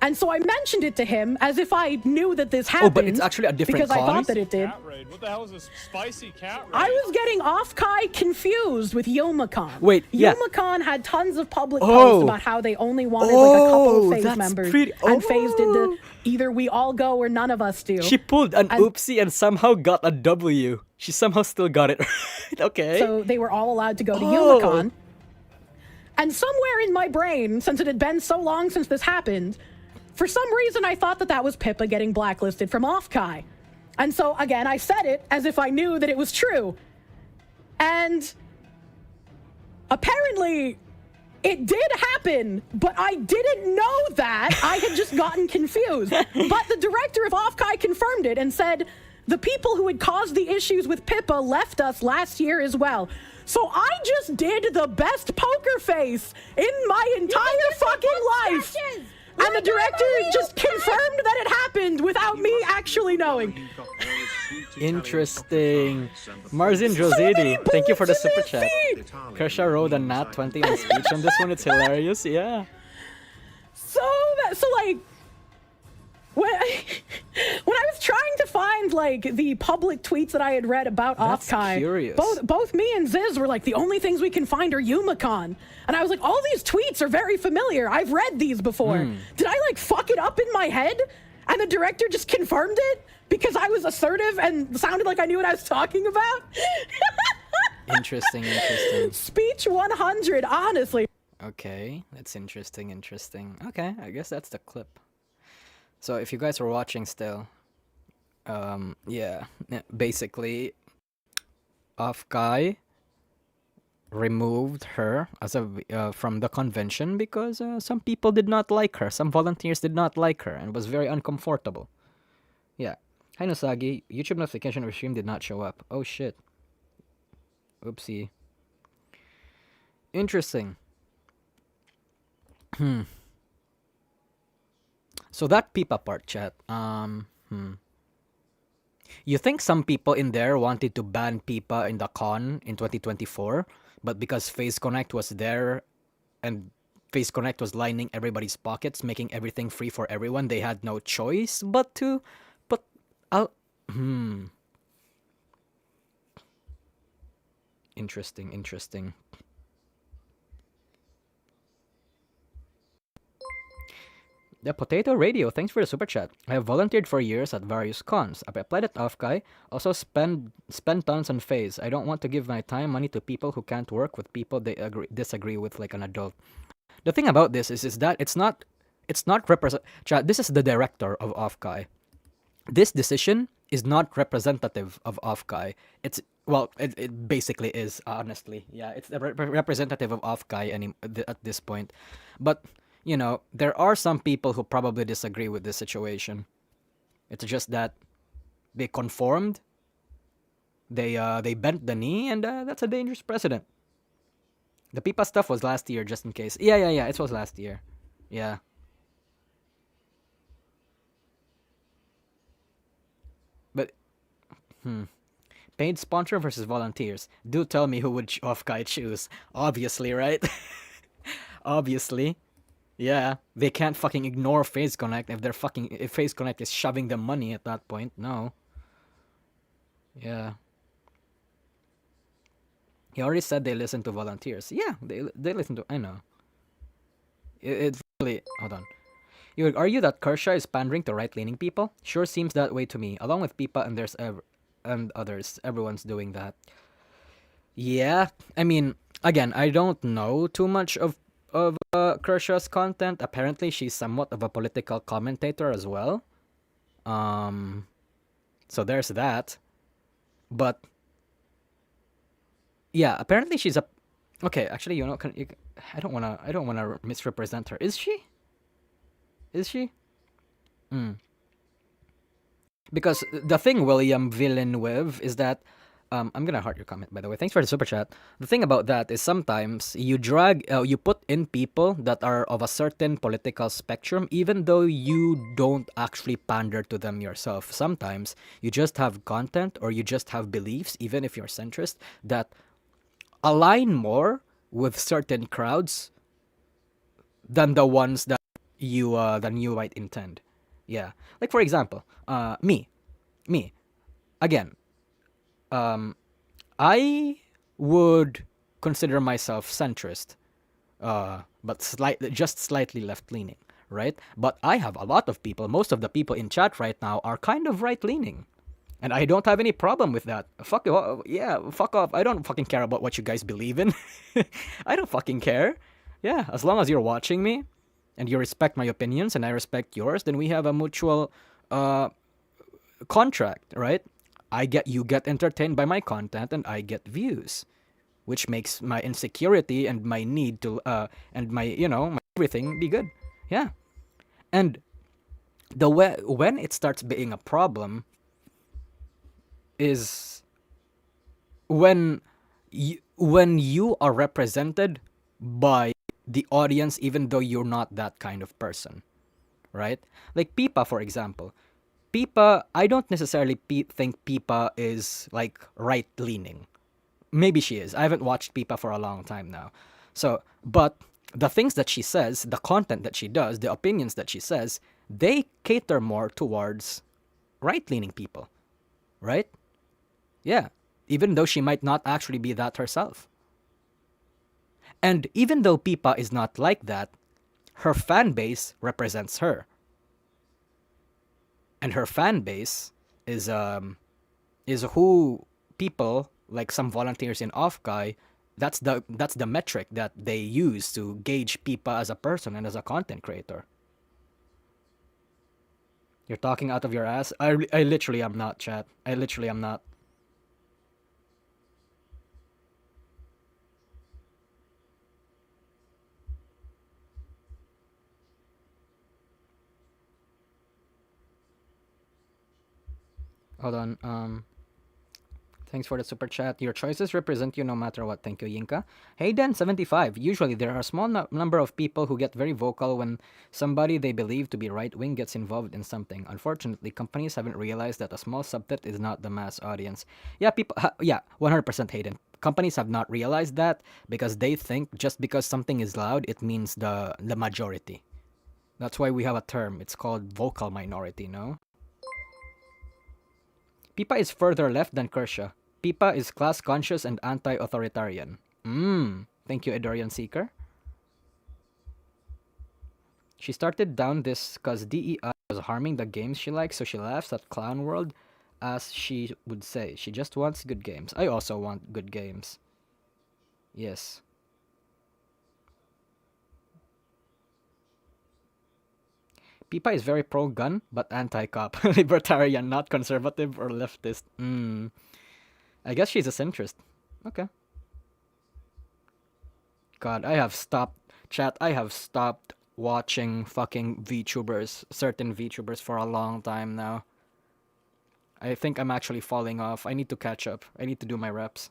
and so I mentioned it to him as if I knew that this happened. Oh, but it's actually a different because I con? thought that it did. Cat raid. What the hell is a spicy cat raid? I was getting Offkai confused with Youmacon. Wait, yeah. Youmacon had tons of public posts about how they only wanted like a couple of FaZe that's members. pretty- And FaZe did the either we all go or none of us do. She pulled an oopsie and somehow got a W. She somehow still got it right. Okay. So they were all allowed to go to Oh. Youmacon. And somewhere in my brain, since it had been so long since this happened, for some reason I thought that that was Pippa getting blacklisted from Offkai. And so, again, I said it as if I knew that it was true. And apparently, it did happen, but I didn't know that. I had just gotten confused. But the director of Offkai confirmed it and said, the people who had caused the issues with Pippa left us last year as well. So I just did the best poker face in my entire fucking life. And the director just confirmed that it happened without me actually knowing. Interesting. Marzin Josedi, thank you for the super chat. Kirsche wrote a nat 20 on speech on this one. It's hilarious. Yeah. So like, when I was trying to find like the public tweets that I had read about That's Offkai, curious. both me and Ziz were like, the only things we can find are Youmacon. And I was like, all these tweets are very familiar. I've read these before. Did I like fuck it up in my head? And the director just confirmed it because I was assertive and sounded like I knew what I was talking about? Interesting. Speech 100, honestly. Okay, that's interesting. Okay, I guess that's the clip. So if you guys are watching still, yeah, basically, Offkai removed her as from the convention because some people did not like her. Some volunteers did not like her and was very uncomfortable. Yeah. Hi Nosagi, YouTube notification of stream did not show up. Oh shit. Oopsie. Interesting. So that Pipa part, chat. You think some people in there wanted to ban Pipa in the con in 2024, but because FaZe Connect was there and FaZe Connect was lining everybody's pockets, making everything free for everyone, they had no choice but to. But I'll. Interesting. The Potato Radio, thanks for the super chat. I have volunteered for years at various cons. I've applied at Offkai, also spend tons on FaZe. I don't want to give my time, money to people who can't work with people they disagree with like an adult. The thing about this is that it's not chat, this is the director of Offkai. This decision is not representative of Offkai. It basically is, honestly. Yeah, it's the representative of Offkai at this point. But you know, there are some people who probably disagree with this situation. It's just that they conformed, they bent the knee, and that's a dangerous precedent. The Pipa stuff was last year, just in case. Yeah. It was last year. Yeah. But paid sponsor versus volunteers. Do tell me who would Offkai choose. Obviously, right? Obviously. Yeah. They can't fucking ignore Face Connect if Face Connect is shoving them money at that point. No. Yeah. He already said they listen to volunteers. Yeah, they listen to. I know. It's really. Hold on. You would argue that Kirsche is pandering to right-leaning people? Sure seems that way to me. Along with Pipa and others, everyone's doing that. Yeah, I mean, again, I don't know too much of Kirsche's content. Apparently, she's somewhat of a political commentator as well. So there's that. But yeah, apparently she's a. Okay, actually, I don't wanna misrepresent her. Is she? Is she? Because the thing, William Villeneuve, is that I'm gonna heart your comment, by the way. Thanks for the super chat. The thing about that is sometimes you put in people that are of a certain political spectrum, even though you don't actually pander to them yourself. Sometimes you just have content or you just have beliefs, even if you're centrist, that align more with certain crowds than the ones that you might intend. Yeah, like for example, me again. I would consider myself centrist, but just slightly left leaning, right? But I have a lot of people. Most of the people in chat right now are kind of right leaning. And I don't have any problem with that. Fuck off. I don't fucking care about what you guys believe in. I don't fucking care. Yeah, as long as you're watching me and you respect my opinions and I respect yours, then we have a mutual contract, right? You get entertained by my content and I get views, which makes my insecurity and my need to and my my everything be good. Yeah. And when it starts being a problem is when you are represented by the audience even though you're not that kind of person, right? Like Pipa, for example. Pipa, I don't necessarily think Pipa is like right leaning. Maybe she is. I haven't watched Pipa for a long time now. So, but the things that she says, the content that she does, the opinions that she says, they cater more towards right leaning people, right? Yeah. Even though she might not actually be that herself. And even though Pipa is not like that, her fan base represents her. And her fan base is who people like some volunteers in Offkai. That's the metric that they use to gauge Pipa as a person and as a content creator. You're talking out of your ass. I literally am not, chat. I literally am not. Hold on. Thanks for the super chat. Your choices represent you no matter what. Thank you, Yinka. Hayden75. Usually, there are a small number of people who get very vocal when somebody they believe to be right wing gets involved in something. Unfortunately, companies haven't realized that a small subset is not the mass audience. Yeah, 100% Hayden. Companies have not realized that because they think just because something is loud, it means the majority. That's why we have a term. It's called vocal minority, no? Pipa is further left than Kirsche. Pipa is class-conscious and anti-authoritarian. Thank you, Edorian Seeker. She started down this because DEI was harming the games she likes, so she laughs at Clown World, as she would say. She just wants good games. I also want good games. Yes. Pipa is very pro-gun, but anti-cop. Libertarian, not conservative or leftist. I guess she's a centrist. Okay. God, I have stopped watching fucking VTubers, certain VTubers for a long time now. I think I'm actually falling off. I need to catch up. I need to do my reps.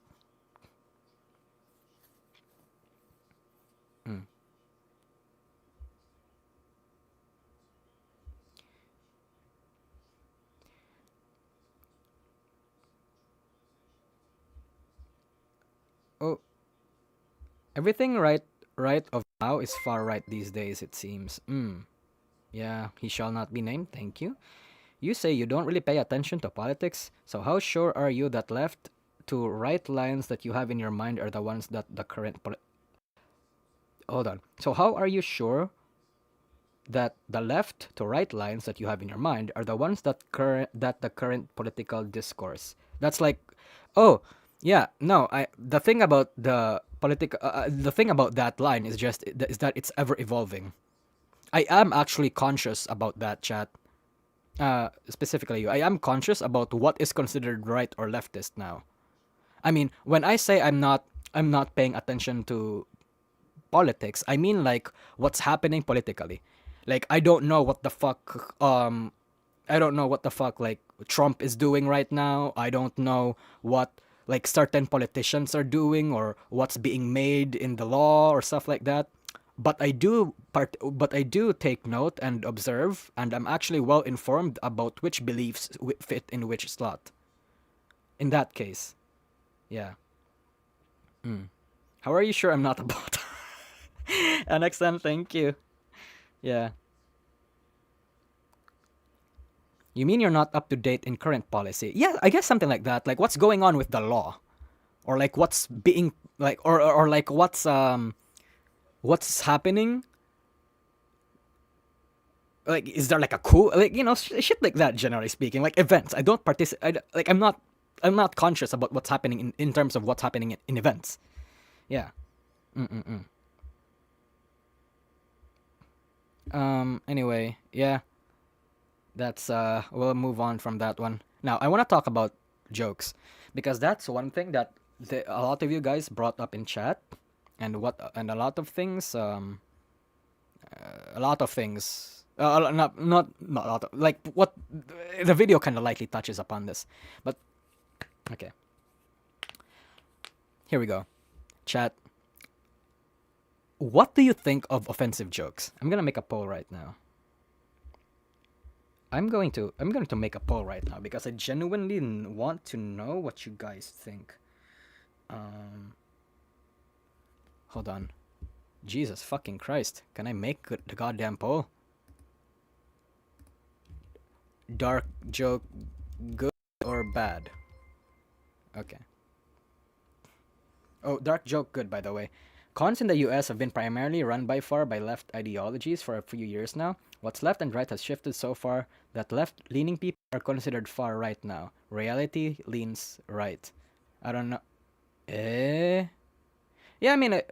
Everything right of now is far right these days, it seems. Yeah, he shall not be named, thank you. You say you don't really pay attention to politics, so how sure are you that left to right lines that you have in your mind are the ones that the current Hold on. So how are you sure that the left to right lines that you have in your mind are the ones that the current political discourse? That's like, oh, yeah, no, the thing about the thing about that line is that it's ever evolving. I am actually conscious about that, chat. Specifically you. I am conscious about what is considered right or leftist now. I mean, when I say I'm not paying attention to politics, I mean like what's happening politically. Like I don't know what the fuck like Trump is doing right now. I don't know what like certain politicians are doing or what's being made in the law or stuff like that. But I do take note and observe, and I'm actually well informed about which beliefs fit in which slot. In that case, yeah. How are you sure I'm not a bot? NXN, thank you. Yeah. You mean you're not up to date in current policy? Yeah, I guess something like that. Like what's going on with the law, or like what's being like, or like what's happening. Like, is there like a coup? Like, you know, shit like that. Generally speaking, like events. I don't participate. Like, I'm not conscious about what's happening in terms of what's happening in events. Yeah. Anyway, yeah. That's we'll move on from that one. Now, I want to talk about jokes because that's one thing that a lot of you guys brought up in chat, and a lot of things not a lot of, like what the video kind of lightly touches upon this, but okay. Here we go. Chat. What do you think of offensive jokes? I'm gonna make a poll right now. I'm going to make a poll right now because I genuinely want to know what you guys think. Hold on. Jesus fucking Christ. Can I make the goddamn poll? Dark joke good or bad? Okay. Oh, dark joke good, by the way. Cons in the US have been primarily run by left ideologies for a few years now. What's left and right has shifted so far that left-leaning people are considered far right now. Reality leans right. I don't know. Yeah, I mean,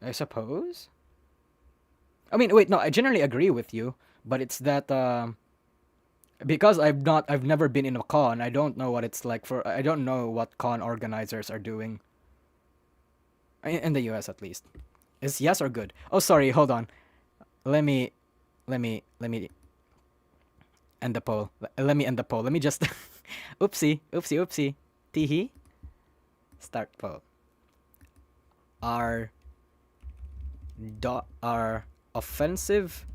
I suppose. I mean, wait, no, I generally agree with you, but it's that because I've never been in a con. I don't know what it's like I don't know what con organizers are doing. In the US at least. Is yes or good? Oh, sorry, hold on. Let me end the poll. Let me end the poll. Let me just oopsie. Teehee. Start poll. Are offensive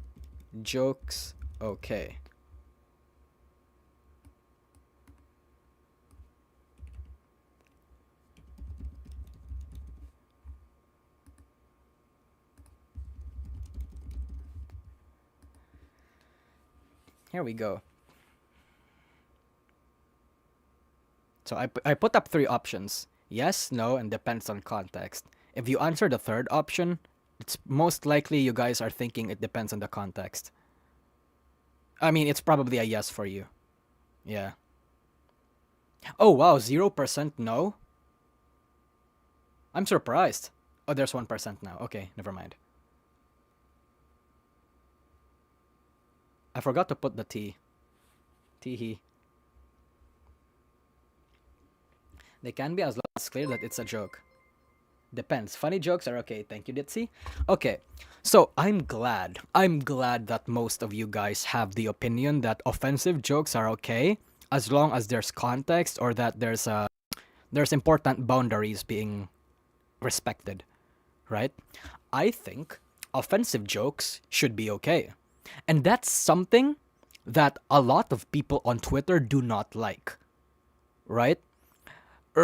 jokes okay? Here we go. So I put up 3 options. Yes, no, and depends on context. If you answer the third option, it's most likely you guys are thinking it depends on the context. I mean, it's probably a yes for you. Yeah. Oh, wow, 0% no? I'm surprised. Oh, there's 1% now. Okay, never mind. I forgot to put the T. Teehee. They can be as long as it's clear that it's a joke. Depends. Funny jokes are okay. Thank you, Ditzy. Okay, so I'm glad that most of you guys have the opinion that offensive jokes are okay as long as there's context or that there's important boundaries being respected, right? I think offensive jokes should be okay. And that's something that a lot of people on Twitter do not like, right?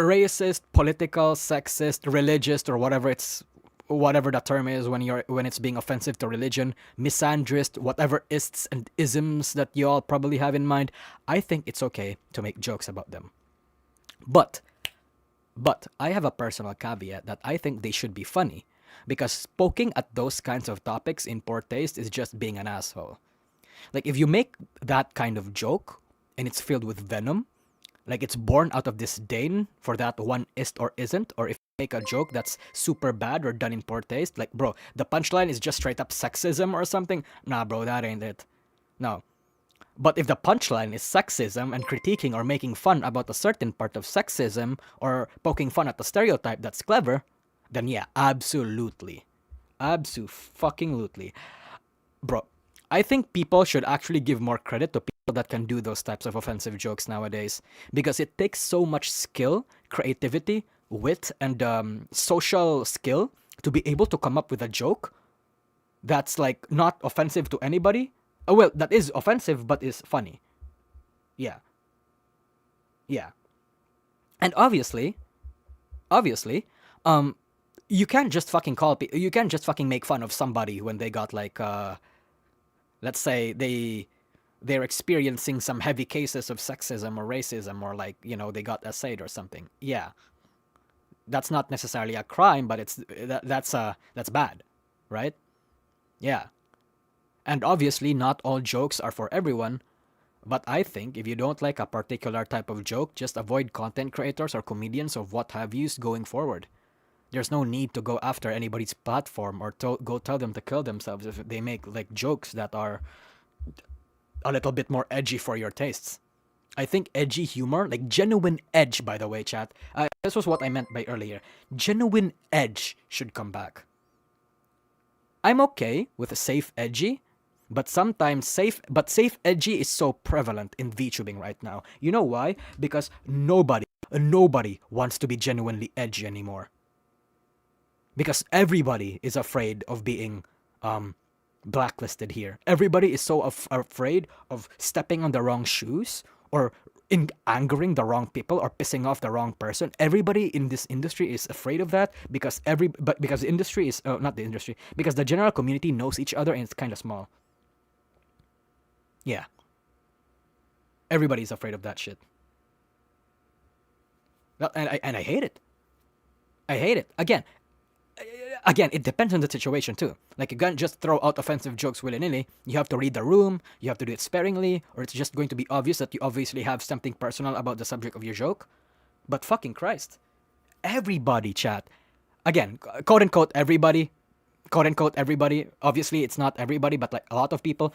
racist, political, sexist, religious, or whatever the term is when it's being offensive to religion, misandrist, whatever ists and isms that you all probably have in mind, I think it's okay to make jokes about them. But I have a personal caveat that I think they should be funny, because poking at those kinds of topics in poor taste is just being an asshole. Like, if you make that kind of joke and it's filled with venom, like it's born out of disdain for that one ist or isn't, or if you make a joke that's super bad or done in poor taste, like, bro, the punchline is just straight up sexism or something, nah, bro, that ain't it. No. But if the punchline is sexism and critiquing or making fun about a certain part of sexism or poking fun at the stereotype that's clever, then yeah, absolutely. Abso-fucking-lutely. Bro, I think people should actually give more credit to people that can do those types of offensive jokes nowadays, because it takes so much skill, creativity, wit, and social skill to be able to come up with a joke that's like not offensive to anybody. Oh, well, that is offensive but is funny. Yeah. And obviously, you can't just fucking you can't just fucking make fun of somebody when they got like let's say they're experiencing some heavy cases of sexism or racism, or like, they got essayed or something. Yeah. That's not necessarily a crime, but that's bad, right? Yeah. And obviously not all jokes are for everyone, but I think if you don't like a particular type of joke, just avoid content creators or comedians or what have you going forward. There's no need to go after anybody's platform or go tell them to kill themselves if they make like jokes that are a little bit more edgy for your tastes. I think edgy humor, like genuine edge, by the way, chat. This was what I meant by earlier. Genuine edge should come back. I'm okay with a safe edgy, but sometimes safe edgy is so prevalent in VTubing right now. You know why? Because nobody wants to be genuinely edgy anymore. Because everybody is afraid of being blacklisted here. Everybody is so afraid of stepping on the wrong shoes or angering the wrong people or pissing off the wrong person. Everybody in this industry is afraid of that because because the industry is not the industry, because the general community knows each other and it's kind of small. Yeah. Everybody's afraid of that shit. And I hate it. I hate it. Again, it depends on the situation too. Like, you can't just throw out offensive jokes willy-nilly. You have to read the room, you have to do it sparingly, or it's just going to be obvious that you obviously have something personal about the subject of your joke. But fucking Christ. Everybody, chat. Again, quote-unquote everybody. Quote-unquote everybody. Obviously, it's not everybody, but like a lot of people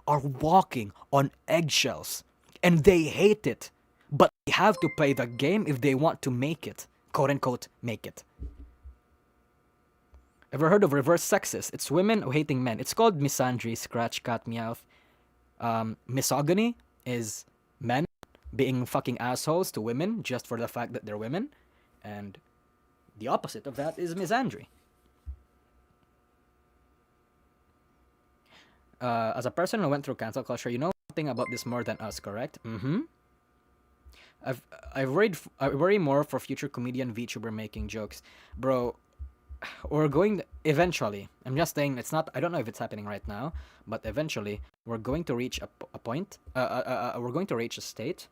are walking on eggshells. And they hate it. But they have to play the game if they want to make it. Quote-unquote make it. Ever heard of reverse sexist? It's women hating men. It's called misandry, scratch, cat, meowth. Misogyny is men being fucking assholes to women just for the fact that they're women. And the opposite of that is misandry. As a person who went through cancel culture, you know nothing about this more than us, correct? Mm-hmm. I worry more for future comedian VTuber making jokes. Bro, we're going eventually. I'm just saying it's not. I don't know if it's happening right now, but eventually we're going to reach a point. We're going to reach a state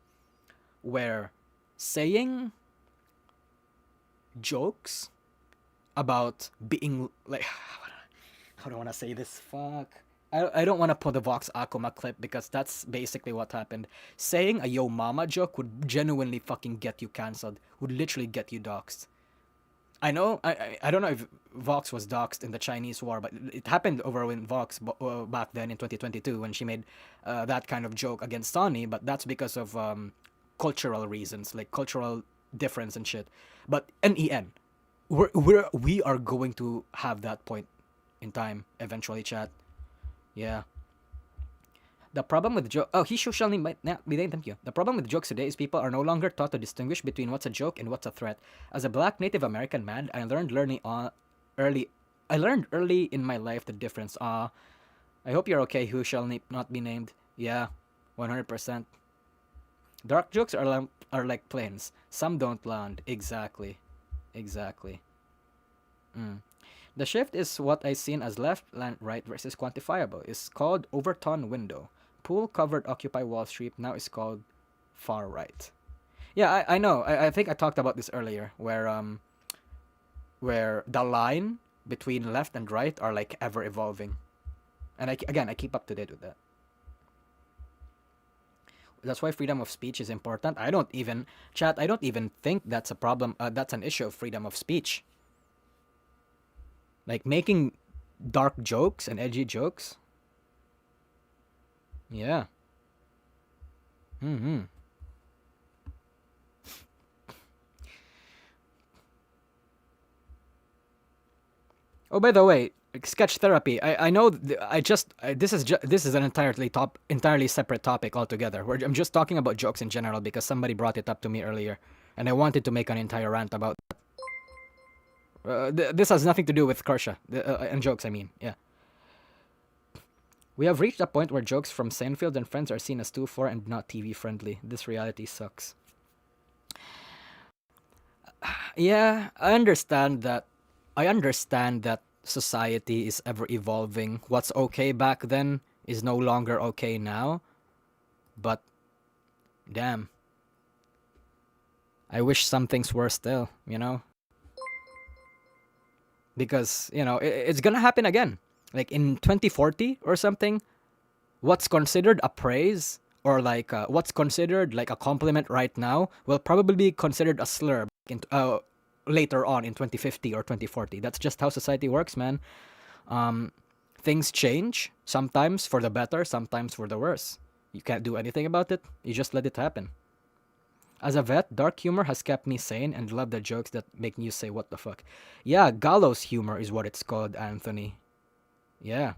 where saying jokes about being like, how do I want to say this? Fuck. I don't want to put the Vox Akuma clip because that's basically what happened. Saying a yo mama joke would genuinely fucking get you cancelled. Would literally get you doxxed. I know, I don't know if Vox was doxxed in the Chinese war, but it happened over in Vox back then in 2022 when she made that kind of joke against Sony, but that's because of cultural reasons, like cultural difference and shit. But NEN, we are going to have that point in time eventually, chat. Yeah. The problem with joke. Oh, he shall be named. Thank you. The problem with jokes today is people are no longer taught to distinguish between what's a joke and what's a threat. As a Black Native American man, I learned early in my life the difference. I hope you're okay. Who shall not be named? Yeah, 100%. Dark jokes are like planes. Some don't land. Exactly. Exactly. The shift is what I seen as left, land, right versus quantifiable. It's called overtone window. Pool covered Occupy Wall Street now is called far right. Yeah, I know. I think I talked about this earlier, where the line between left and right are like ever evolving, and I keep up to date with that. That's why freedom of speech is important. I don't even chat. I don't even think that's a problem. That's an issue of freedom of speech. Like making dark jokes and edgy jokes. Yeah. Mm-hmm. Oh, by the way, sketch therapy. I know. This is an entirely separate topic altogether. I'm just talking about jokes in general because somebody brought it up to me earlier, and I wanted to make an entire rant about. This has nothing to do with Kirsche and jokes. I mean, yeah. We have reached a point where jokes from Seinfeld and Friends are seen as too far and not TV friendly. This reality sucks. Yeah, I understand that. I understand that society is ever evolving. What's okay back then is no longer okay now. But damn. I wish some things were still, Because, it's gonna happen again. Like in 2040 or something, what's considered a praise or like what's considered like a compliment right now will probably be considered a slur later on in 2050 or 2040. That's just how society works, man. Things change, sometimes for the better, sometimes for the worse. You can't do anything about it. You just let it happen. As a vet, dark humor has kept me sane and love the jokes that make you say what the fuck. Yeah, gallows humor is what it's called, Anthony. Yeah.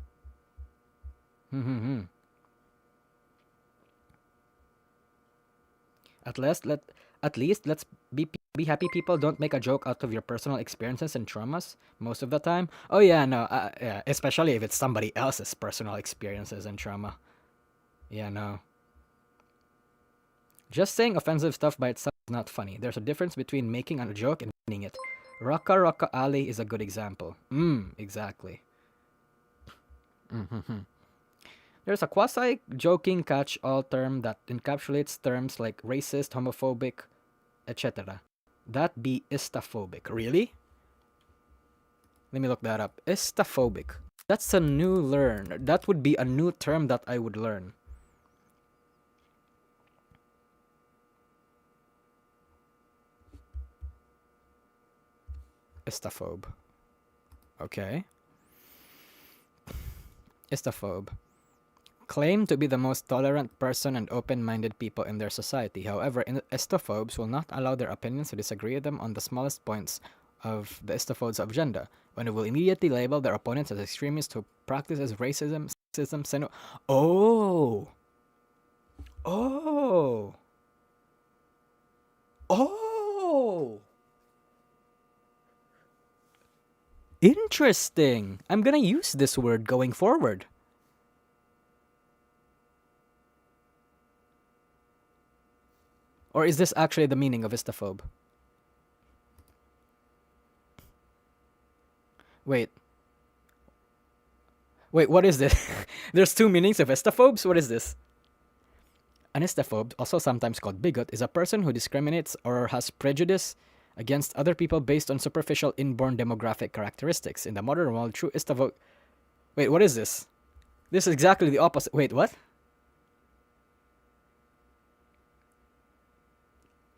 At least let's be happy people don't make a joke out of your personal experiences and traumas most of the time. Oh yeah, no, yeah, especially if it's somebody else's personal experiences and trauma. Yeah, no. Just saying offensive stuff by itself is not funny. There's a difference between making a joke and meaning it. Raka Raka Ali is a good example. Exactly. There's a quasi-joking catch-all term that encapsulates terms like racist, homophobic, etc. That be istaphobic. Really? Let me look that up. Istaphobic. That's a new learn. That would be a new term that I would learn. Istaphobe. Okay. Istaphobe. Claim to be the most tolerant person and open-minded people in their society. However, istophobes will not allow their opinions to disagree with them on the smallest points of the istophobe's agenda, when it will immediately label their opponents as extremists who practices racism, sexism, Oh! Oh! Oh! Interesting! I'm gonna use this word going forward. Or is this actually the meaning of istaphobe? Wait, what is this? There's two meanings of istaphobes? What is this? An istaphobe, also sometimes called bigot, is a person who discriminates or has prejudice against other people based on superficial inborn demographic characteristics. In the modern world, true istaphobe... Wait, what is this? This is exactly the opposite. Wait, what?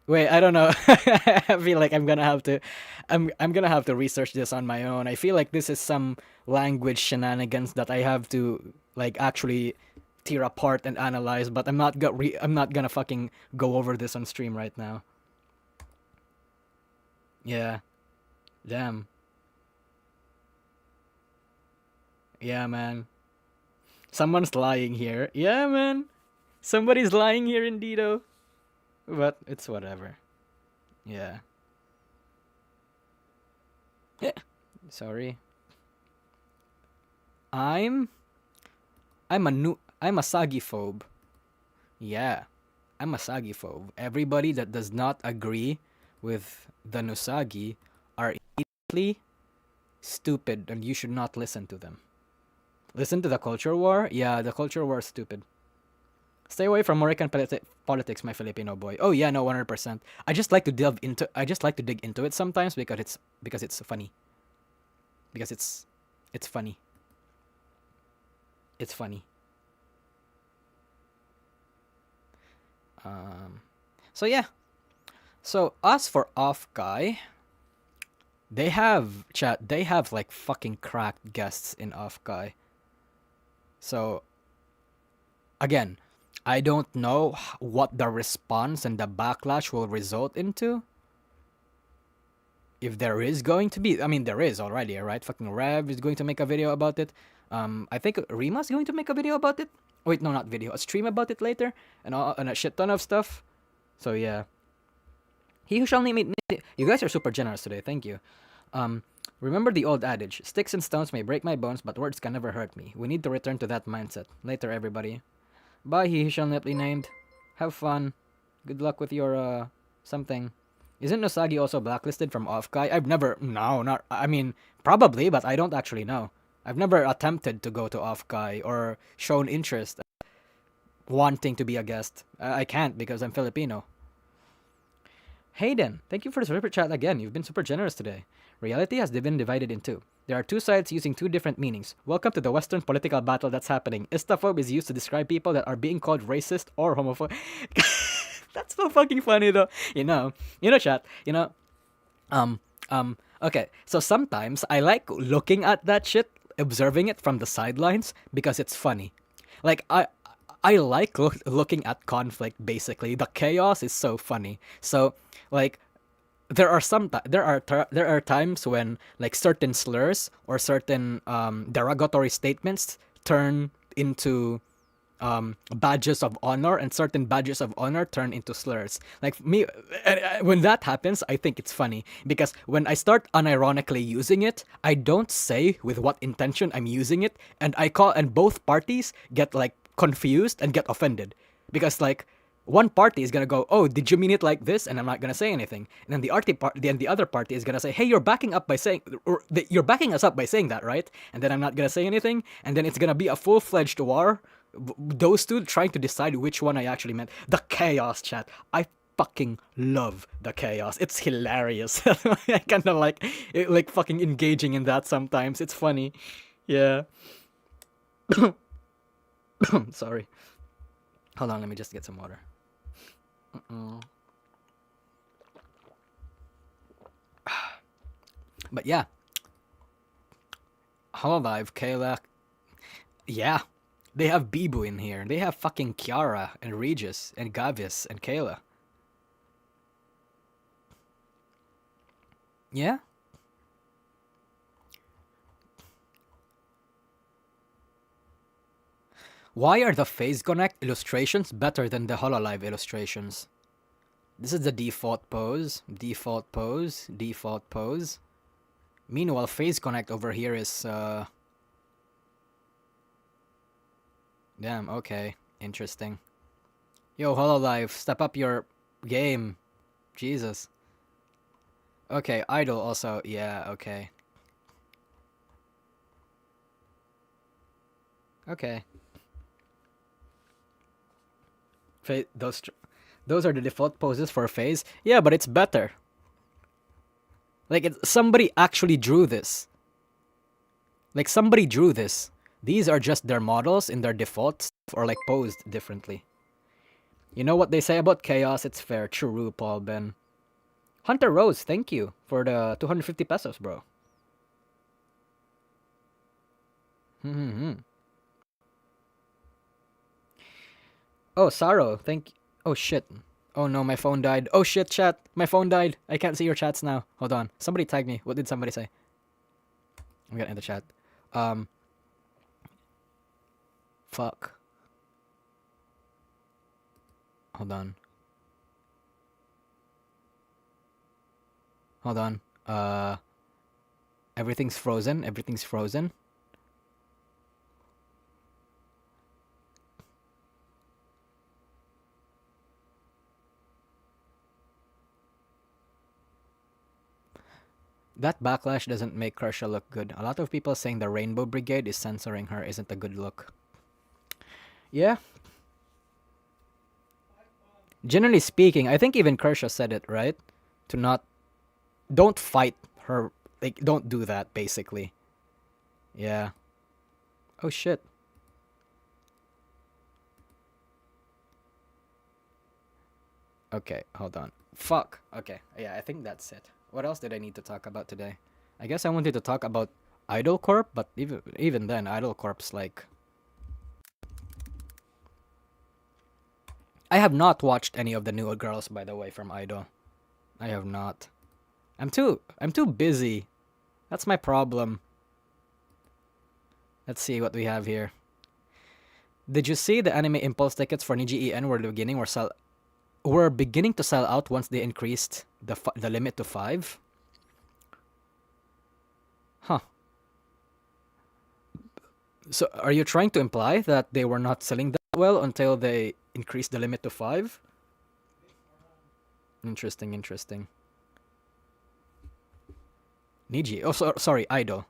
Wait, I don't know. I feel like I'm gonna have to research this on my own. I feel like this is some language shenanigans that I have to like actually tear apart and analyze, but I'm not gonna fucking go over this on stream right now. Yeah. Damn. Yeah, man. Someone's lying here. Yeah, man. Somebody's lying here indeedo. But it's whatever. Yeah. Sorry. I'm a sagiphobe. Yeah. I'm a Sagi phobe. Everybody that does not agree with the Nusagi are immediately stupid, and you should not listen to them. Listen to the culture war? Yeah, the culture war is stupid. Stay away from American politics, my Filipino boy. Oh yeah, no, 100%. I just like to dig into it sometimes because it's funny. Because it's funny. It's funny. So yeah. So as for Offkai, they have like fucking cracked guests in Offkai. So again, I don't know what the response and the backlash will result into. If there is going to be, I mean, there is already, right? Fucking Rev is going to make a video about it. I think Rima's going to make a video about it. Wait, no, not video. A stream about it later, and a shit ton of stuff. So yeah. He who shall meet. You guys are super generous today. Thank you. Remember the old adage: sticks and stones may break my bones, but words can never hurt me. We need to return to that mindset. Later, everybody. Bye, he who shall not be named. Have fun. Good luck with your something. Isn't Nosagi also blacklisted from Offkai? I mean, probably, but I don't actually know. I've never attempted to go to Offkai or shown interest wanting to be a guest. I can't because I'm Filipino. Hayden, thank you for the super chat again. You've been super generous today. Reality has been divided in two. There are two sides using two different meanings. Welcome to the Western political battle that's happening. Istaphobe is used to describe people that are being called racist or homophobic. That's so fucking funny though. You know, chat. Okay. So sometimes I like looking at that shit, observing it from the sidelines because it's funny. Like I like looking at conflict. Basically, the chaos is so funny. So like. There are times when like certain slurs or certain derogatory statements turn into badges of honor, and certain badges of honor turn into slurs. Like me, when that happens, I think it's funny because when I start unironically using it, I don't say with what intention I'm using it, and both parties get like confused and get offended because like. One party is gonna go, "Oh, did you mean it like this?" And I'm not gonna say anything. And then the other party is gonna say, "Hey, you're backing us up by saying that, right?" And then I'm not gonna say anything. And then it's gonna be a full-fledged war. Those two trying to decide which one I actually meant. The chaos, chat. I fucking love the chaos. It's hilarious. I kind of like fucking engaging in that sometimes. It's funny. Yeah. Sorry. Hold on, let me just get some water. But yeah. Hololive, Kayla. Yeah. They have Bibu in here. They have fucking Kiara and Regis and Gavis and Kayla. Yeah? Why are the Phase Connect illustrations better than the Hololive illustrations? This is the default pose. Default pose. Default pose. Meanwhile, Phase Connect over here is, Damn, okay. Interesting. Yo, Hololive, step up your game. Jesus. Okay, Idol also, yeah, okay. Okay. Those are the default poses for Phase. Yeah, but it's better. Like, somebody actually drew this. Like, somebody drew this. These are just their models in their defaults or like posed differently. You know what they say about chaos? It's fair. True, Paul Ben. Hunter Rose, thank you for the 250 pesos, bro. Oh, Saro, thank you. Oh, shit. Oh, no, my phone died. Oh, shit, chat. My phone died. I can't see your chats now. Hold on. Somebody tag me. What did somebody say? I'm gonna end the chat. Fuck. Hold on. Hold on. Everything's frozen. Everything's frozen. That backlash doesn't make Kirsche look good. A lot of people saying the Rainbow Brigade is censoring her isn't a good look. Yeah. Generally speaking, I think even Kirsche said it, right? To not... Don't fight her. Like, don't do that, basically. Yeah. Oh, shit. Okay, hold on. Fuck. Okay, yeah, I think that's it. What else did I need to talk about today? I guess I wanted to talk about Idol Corp, but even then, Idol Corp's like... I have not watched any of the newer girls, by the way, from Idol. I have not. I'm too busy. That's my problem. Let's see what we have here. Did you see the anime impulse tickets for IdolEN were beginning to sell out once they increased the limit to 5? Huh. So are you trying to imply that they were not selling that well until they increased the limit to 5? Interesting. Niji. Oh, sorry, Idol.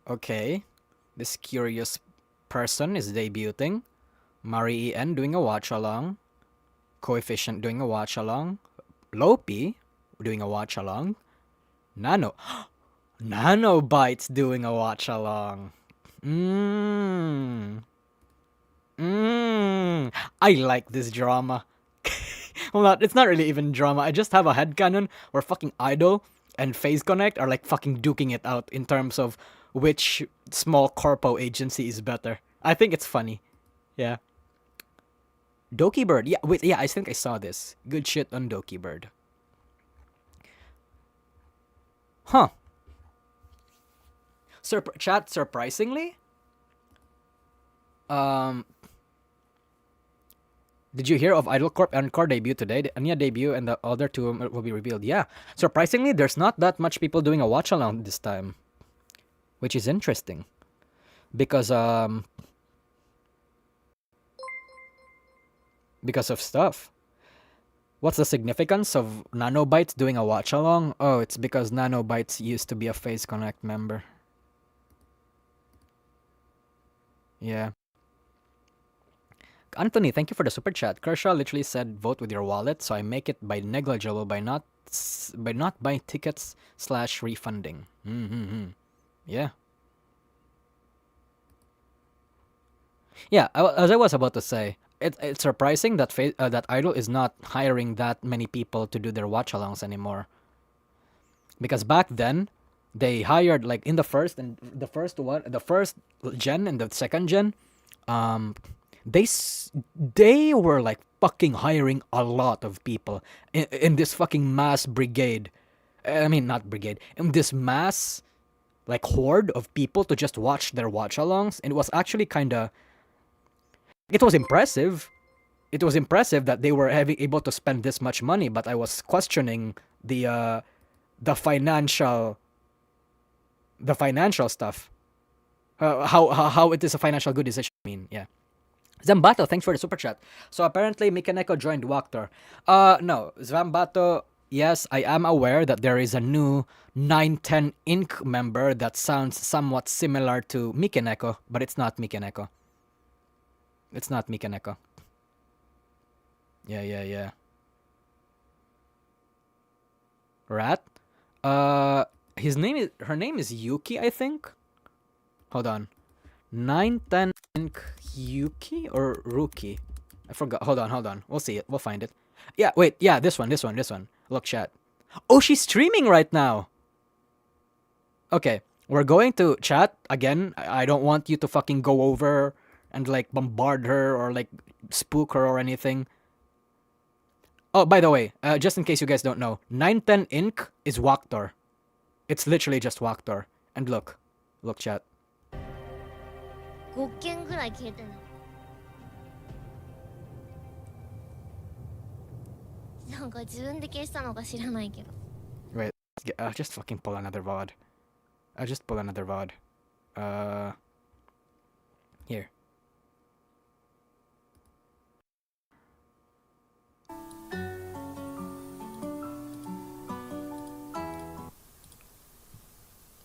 Okay. This curious person is debuting. Mari En doing a watch along. Coefficient doing a watch along. Lopi doing a watch along. Nanobites doing a watch along. I like this drama. Well, it's not really even drama. I just have a headcanon where fucking Idol and Phase Connect are like fucking duking it out in terms of which small corpo agency is better. I think it's funny. Yeah. Doki Bird. Yeah, wait, yeah, I think I saw this. Good shit on Doki Bird. Huh. Chat, surprisingly, did you hear of Idol Corp Encore debut today? The Anya debut and the other two will be revealed. Yeah. Surprisingly, there's not that much people doing a watch along this time, which is interesting. Because of stuff. What's the significance of Nanobites doing a watch along? Oh, it's because Nanobites used to be a Phase Connect member. Yeah. Anthony, thank you for the super chat. Kershaw literally said vote with your wallet, so I make it by negligible by not buying tickets / refunding. Yeah. Yeah, as I was about to say, it's surprising that that Idol is not hiring that many people to do their watch-alongs anymore. Because back then, they hired like in the first gen and the second gen, they were like fucking hiring a lot of people in this fucking mass brigade. I mean, not brigade. In this mass like horde of people to just watch their watch-alongs, and it was actually kind of... It was impressive. It was impressive that they were able to spend this much money, but I was questioning the financial stuff. How it is a financial good decision. I mean, yeah. Zambato, thanks for the super chat. So apparently Mikaneko joined Waktor. No, Zambato, yes, I am aware that there is a new 910 Inc. member that sounds somewhat similar to Mikaneko, but it's not Mikaneko. It's not Mikaneko. Yeah. Rat? Her name is Yuki, I think. Hold on. 910 Inc. Yuki or Ruki? I forgot. Hold on. We'll see it. We'll find it. Yeah, wait. Yeah, this one. Look, chat. Oh, she's streaming right now. Okay, we're going to chat again. I don't want you to fucking go over and like bombard her or like spook her or anything. Oh, by the way, just in case you guys don't know, 910 Inc. is Waktor. It's literally just Waktor. And look, chat. 5件ぐらい消えてんの。なんか自分で消したのか知らないけど。 Wait, I'll just fucking pull another VOD. I'll just pull another VOD. Here.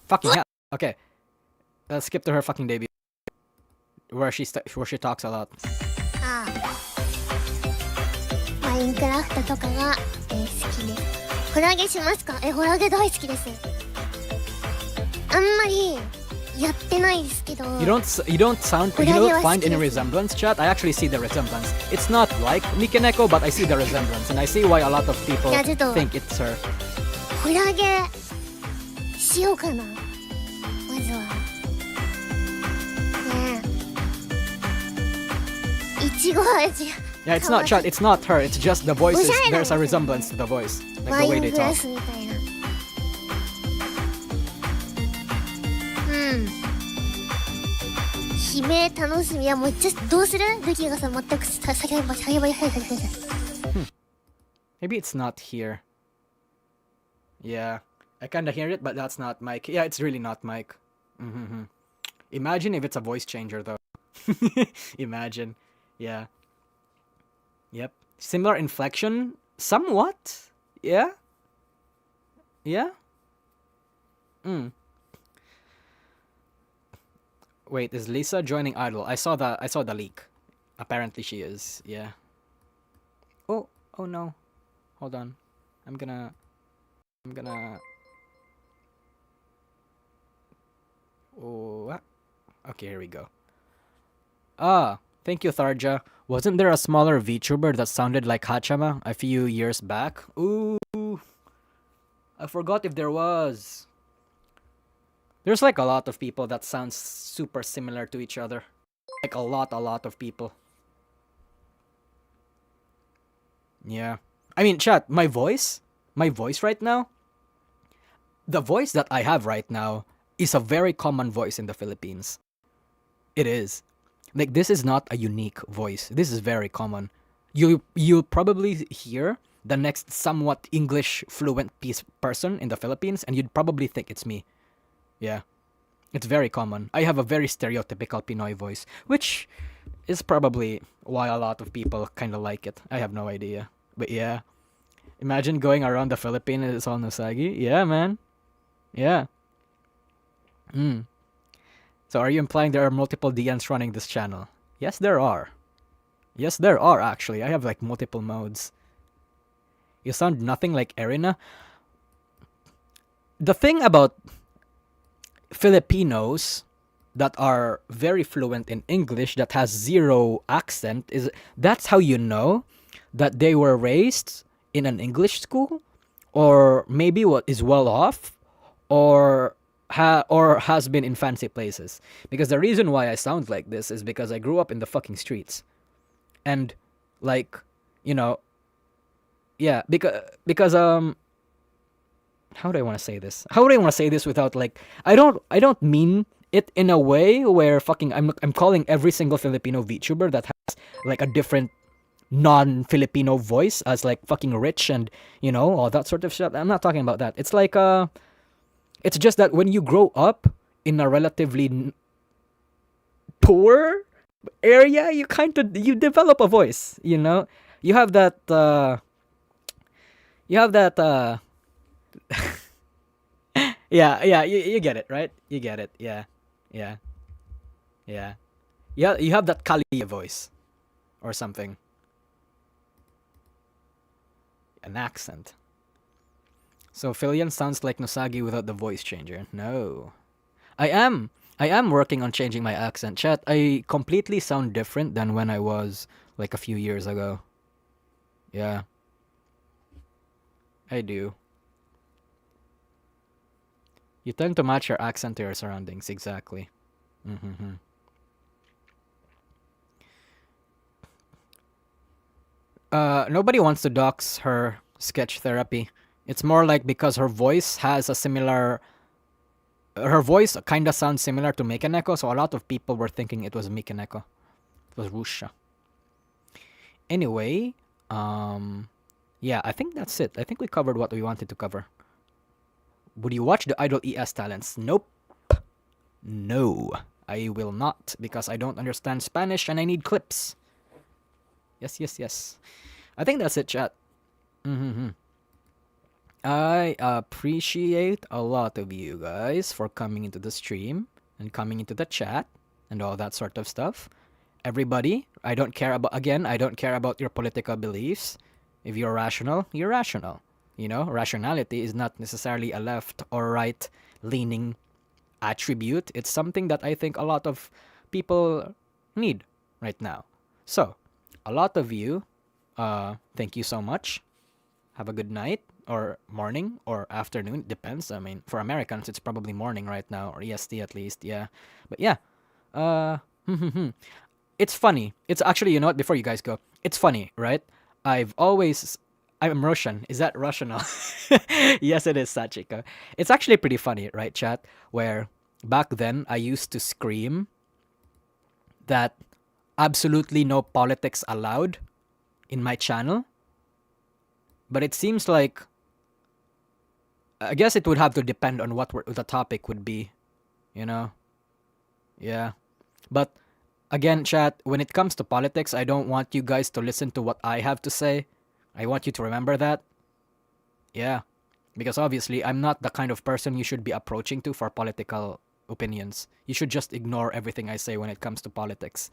Fucking hell. Okay. Let's skip to her fucking debut. Where she talks a lot. ああマインクラフトとかが、好きです。ホラゲしますか？ホラゲ大好きです。あんまりやってないですけど。You don't sound. You don't find any resemblance, chat. I actually see the resemblance. It's not like Mikeneko, but I see the resemblance, and I see why a lot of people think it's her. ホラゲしようかな。まずは。ねえ。いちご味。Yeah, it's not chat. It's not her. It's just the voices. There's a resemblance to the voice, like the way they talk. みたいな。うん。悲鳴楽しみ。いやもうどうする？ルキがさ全く叫ば。Maybe it's not here. Yeah, I kinda hear it, but that's not Mike. Yeah, it's really not Mike. Mm-hmm. Imagine if it's a voice changer, though. Imagine. Yeah. Yep. Similar inflection, somewhat. Yeah. Yeah. Wait, is Lisa joining Idol? I saw the leak. Apparently she is. Yeah. Oh no. Hold on. I'm gonna Oh, okay, here we go. Thank you, Tharja. Wasn't there a smaller VTuber that sounded like Hachama a few years back? Ooh, I forgot if there was. There's like a lot of people that sound super similar to each other. Like a lot of people. Yeah. I mean, chat, my voice right now, the voice that I have right now is a very common voice in the Philippines. It is. Like, this is not a unique voice. This is very common. You'll probably hear the next somewhat English fluent person in the Philippines, and you'd probably think it's me. Yeah. It's very common. I have a very stereotypical Pinoy voice, which is probably why a lot of people kind of like it. I have no idea. But yeah. Imagine going around the Philippines and it's all Nosagi. Yeah, man. Yeah. So are you implying there are multiple DNs running this channel? Yes, there are. Yes, there are, actually. I have, like, multiple modes. You sound nothing like Erina. The thing about Filipinos that are very fluent in English that has zero accent is that's how you know that they were raised in an English school, or maybe what is well off, or has been in fancy places. Because the reason why I sound like this is because I grew up in the fucking streets. And, like, you know, yeah, because how do I want to say this? How do I want to say this without, like, I don't mean it in a way where fucking I'm calling every single Filipino VTuber that has, like, a different non-Filipino voice as, like, fucking rich and, you know, all that sort of shit. I'm not talking about that. It's like, it's just that when you grow up in a relatively poor area, you develop a voice, you know? You have that, yeah, you get it, right? You get it, yeah. Yeah, you have that Kaliya voice or something. An accent. So Filian sounds like Nosagi without the voice changer. No. I am working on changing my accent. Chat, I completely sound different than when I was like a few years ago. Yeah. I do. You tend to match your accent to your surroundings, exactly. Nobody wants to dox her sketch therapy. It's more like because her voice has a similar... Her voice kinda sounds similar to Mikeneko, so a lot of people were thinking it was Mikeneko. It was Rusha. Anyway, yeah, I think that's it. I think we covered what we wanted to cover. Would you watch the Idol ES talents? Nope. No, I will not, because I don't understand Spanish and I need clips. Yes. I think that's it, chat. I appreciate a lot of you guys for coming into the stream and coming into the chat and all that sort of stuff. Everybody, I don't care about your political beliefs. If you're rational, you're rational. You know, rationality is not necessarily a left or right leaning attribute. It's something that I think a lot of people need right now. So, a lot of you, thank you so much. Have a good night or morning or afternoon. Depends. I mean, for Americans, it's probably morning right now, or EST at least. Yeah. But yeah. Uh, it's funny. It's actually, you know what, before you guys go, it's funny, right? I'm Russian. Is that rational? Yes, it is, Sachika. It's actually pretty funny, right, chat? Where back then I used to scream that absolutely no politics allowed in my channel. But it seems like, I guess it would have to depend on what the topic would be, you know? Yeah. But again, chat, when it comes to politics, I don't want you guys to listen to what I have to say. I want you to remember that. Yeah. Because obviously, I'm not the kind of person you should be approaching to for political opinions. You should just ignore everything I say when it comes to politics.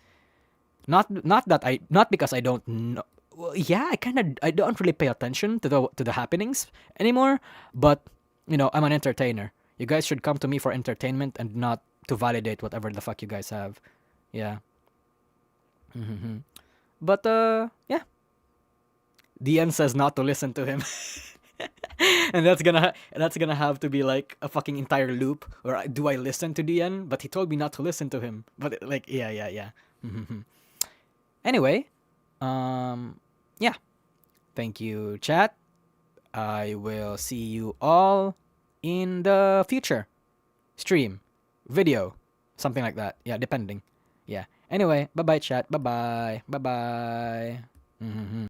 Not because I don't know. Well, yeah, I don't really pay attention to the happenings anymore, but you know, I'm an entertainer. You guys should come to me for entertainment and not to validate whatever the fuck you guys have. Yeah. But yeah. DN says not to listen to him. And that's gonna have to be like a fucking entire loop. Or do I listen to DN? But he told me not to listen to him. But like, yeah. Anyway, yeah. Thank you, chat. I will see you all in the future stream, video, something like that. Yeah, depending. Yeah. Anyway, bye bye, chat. Bye bye.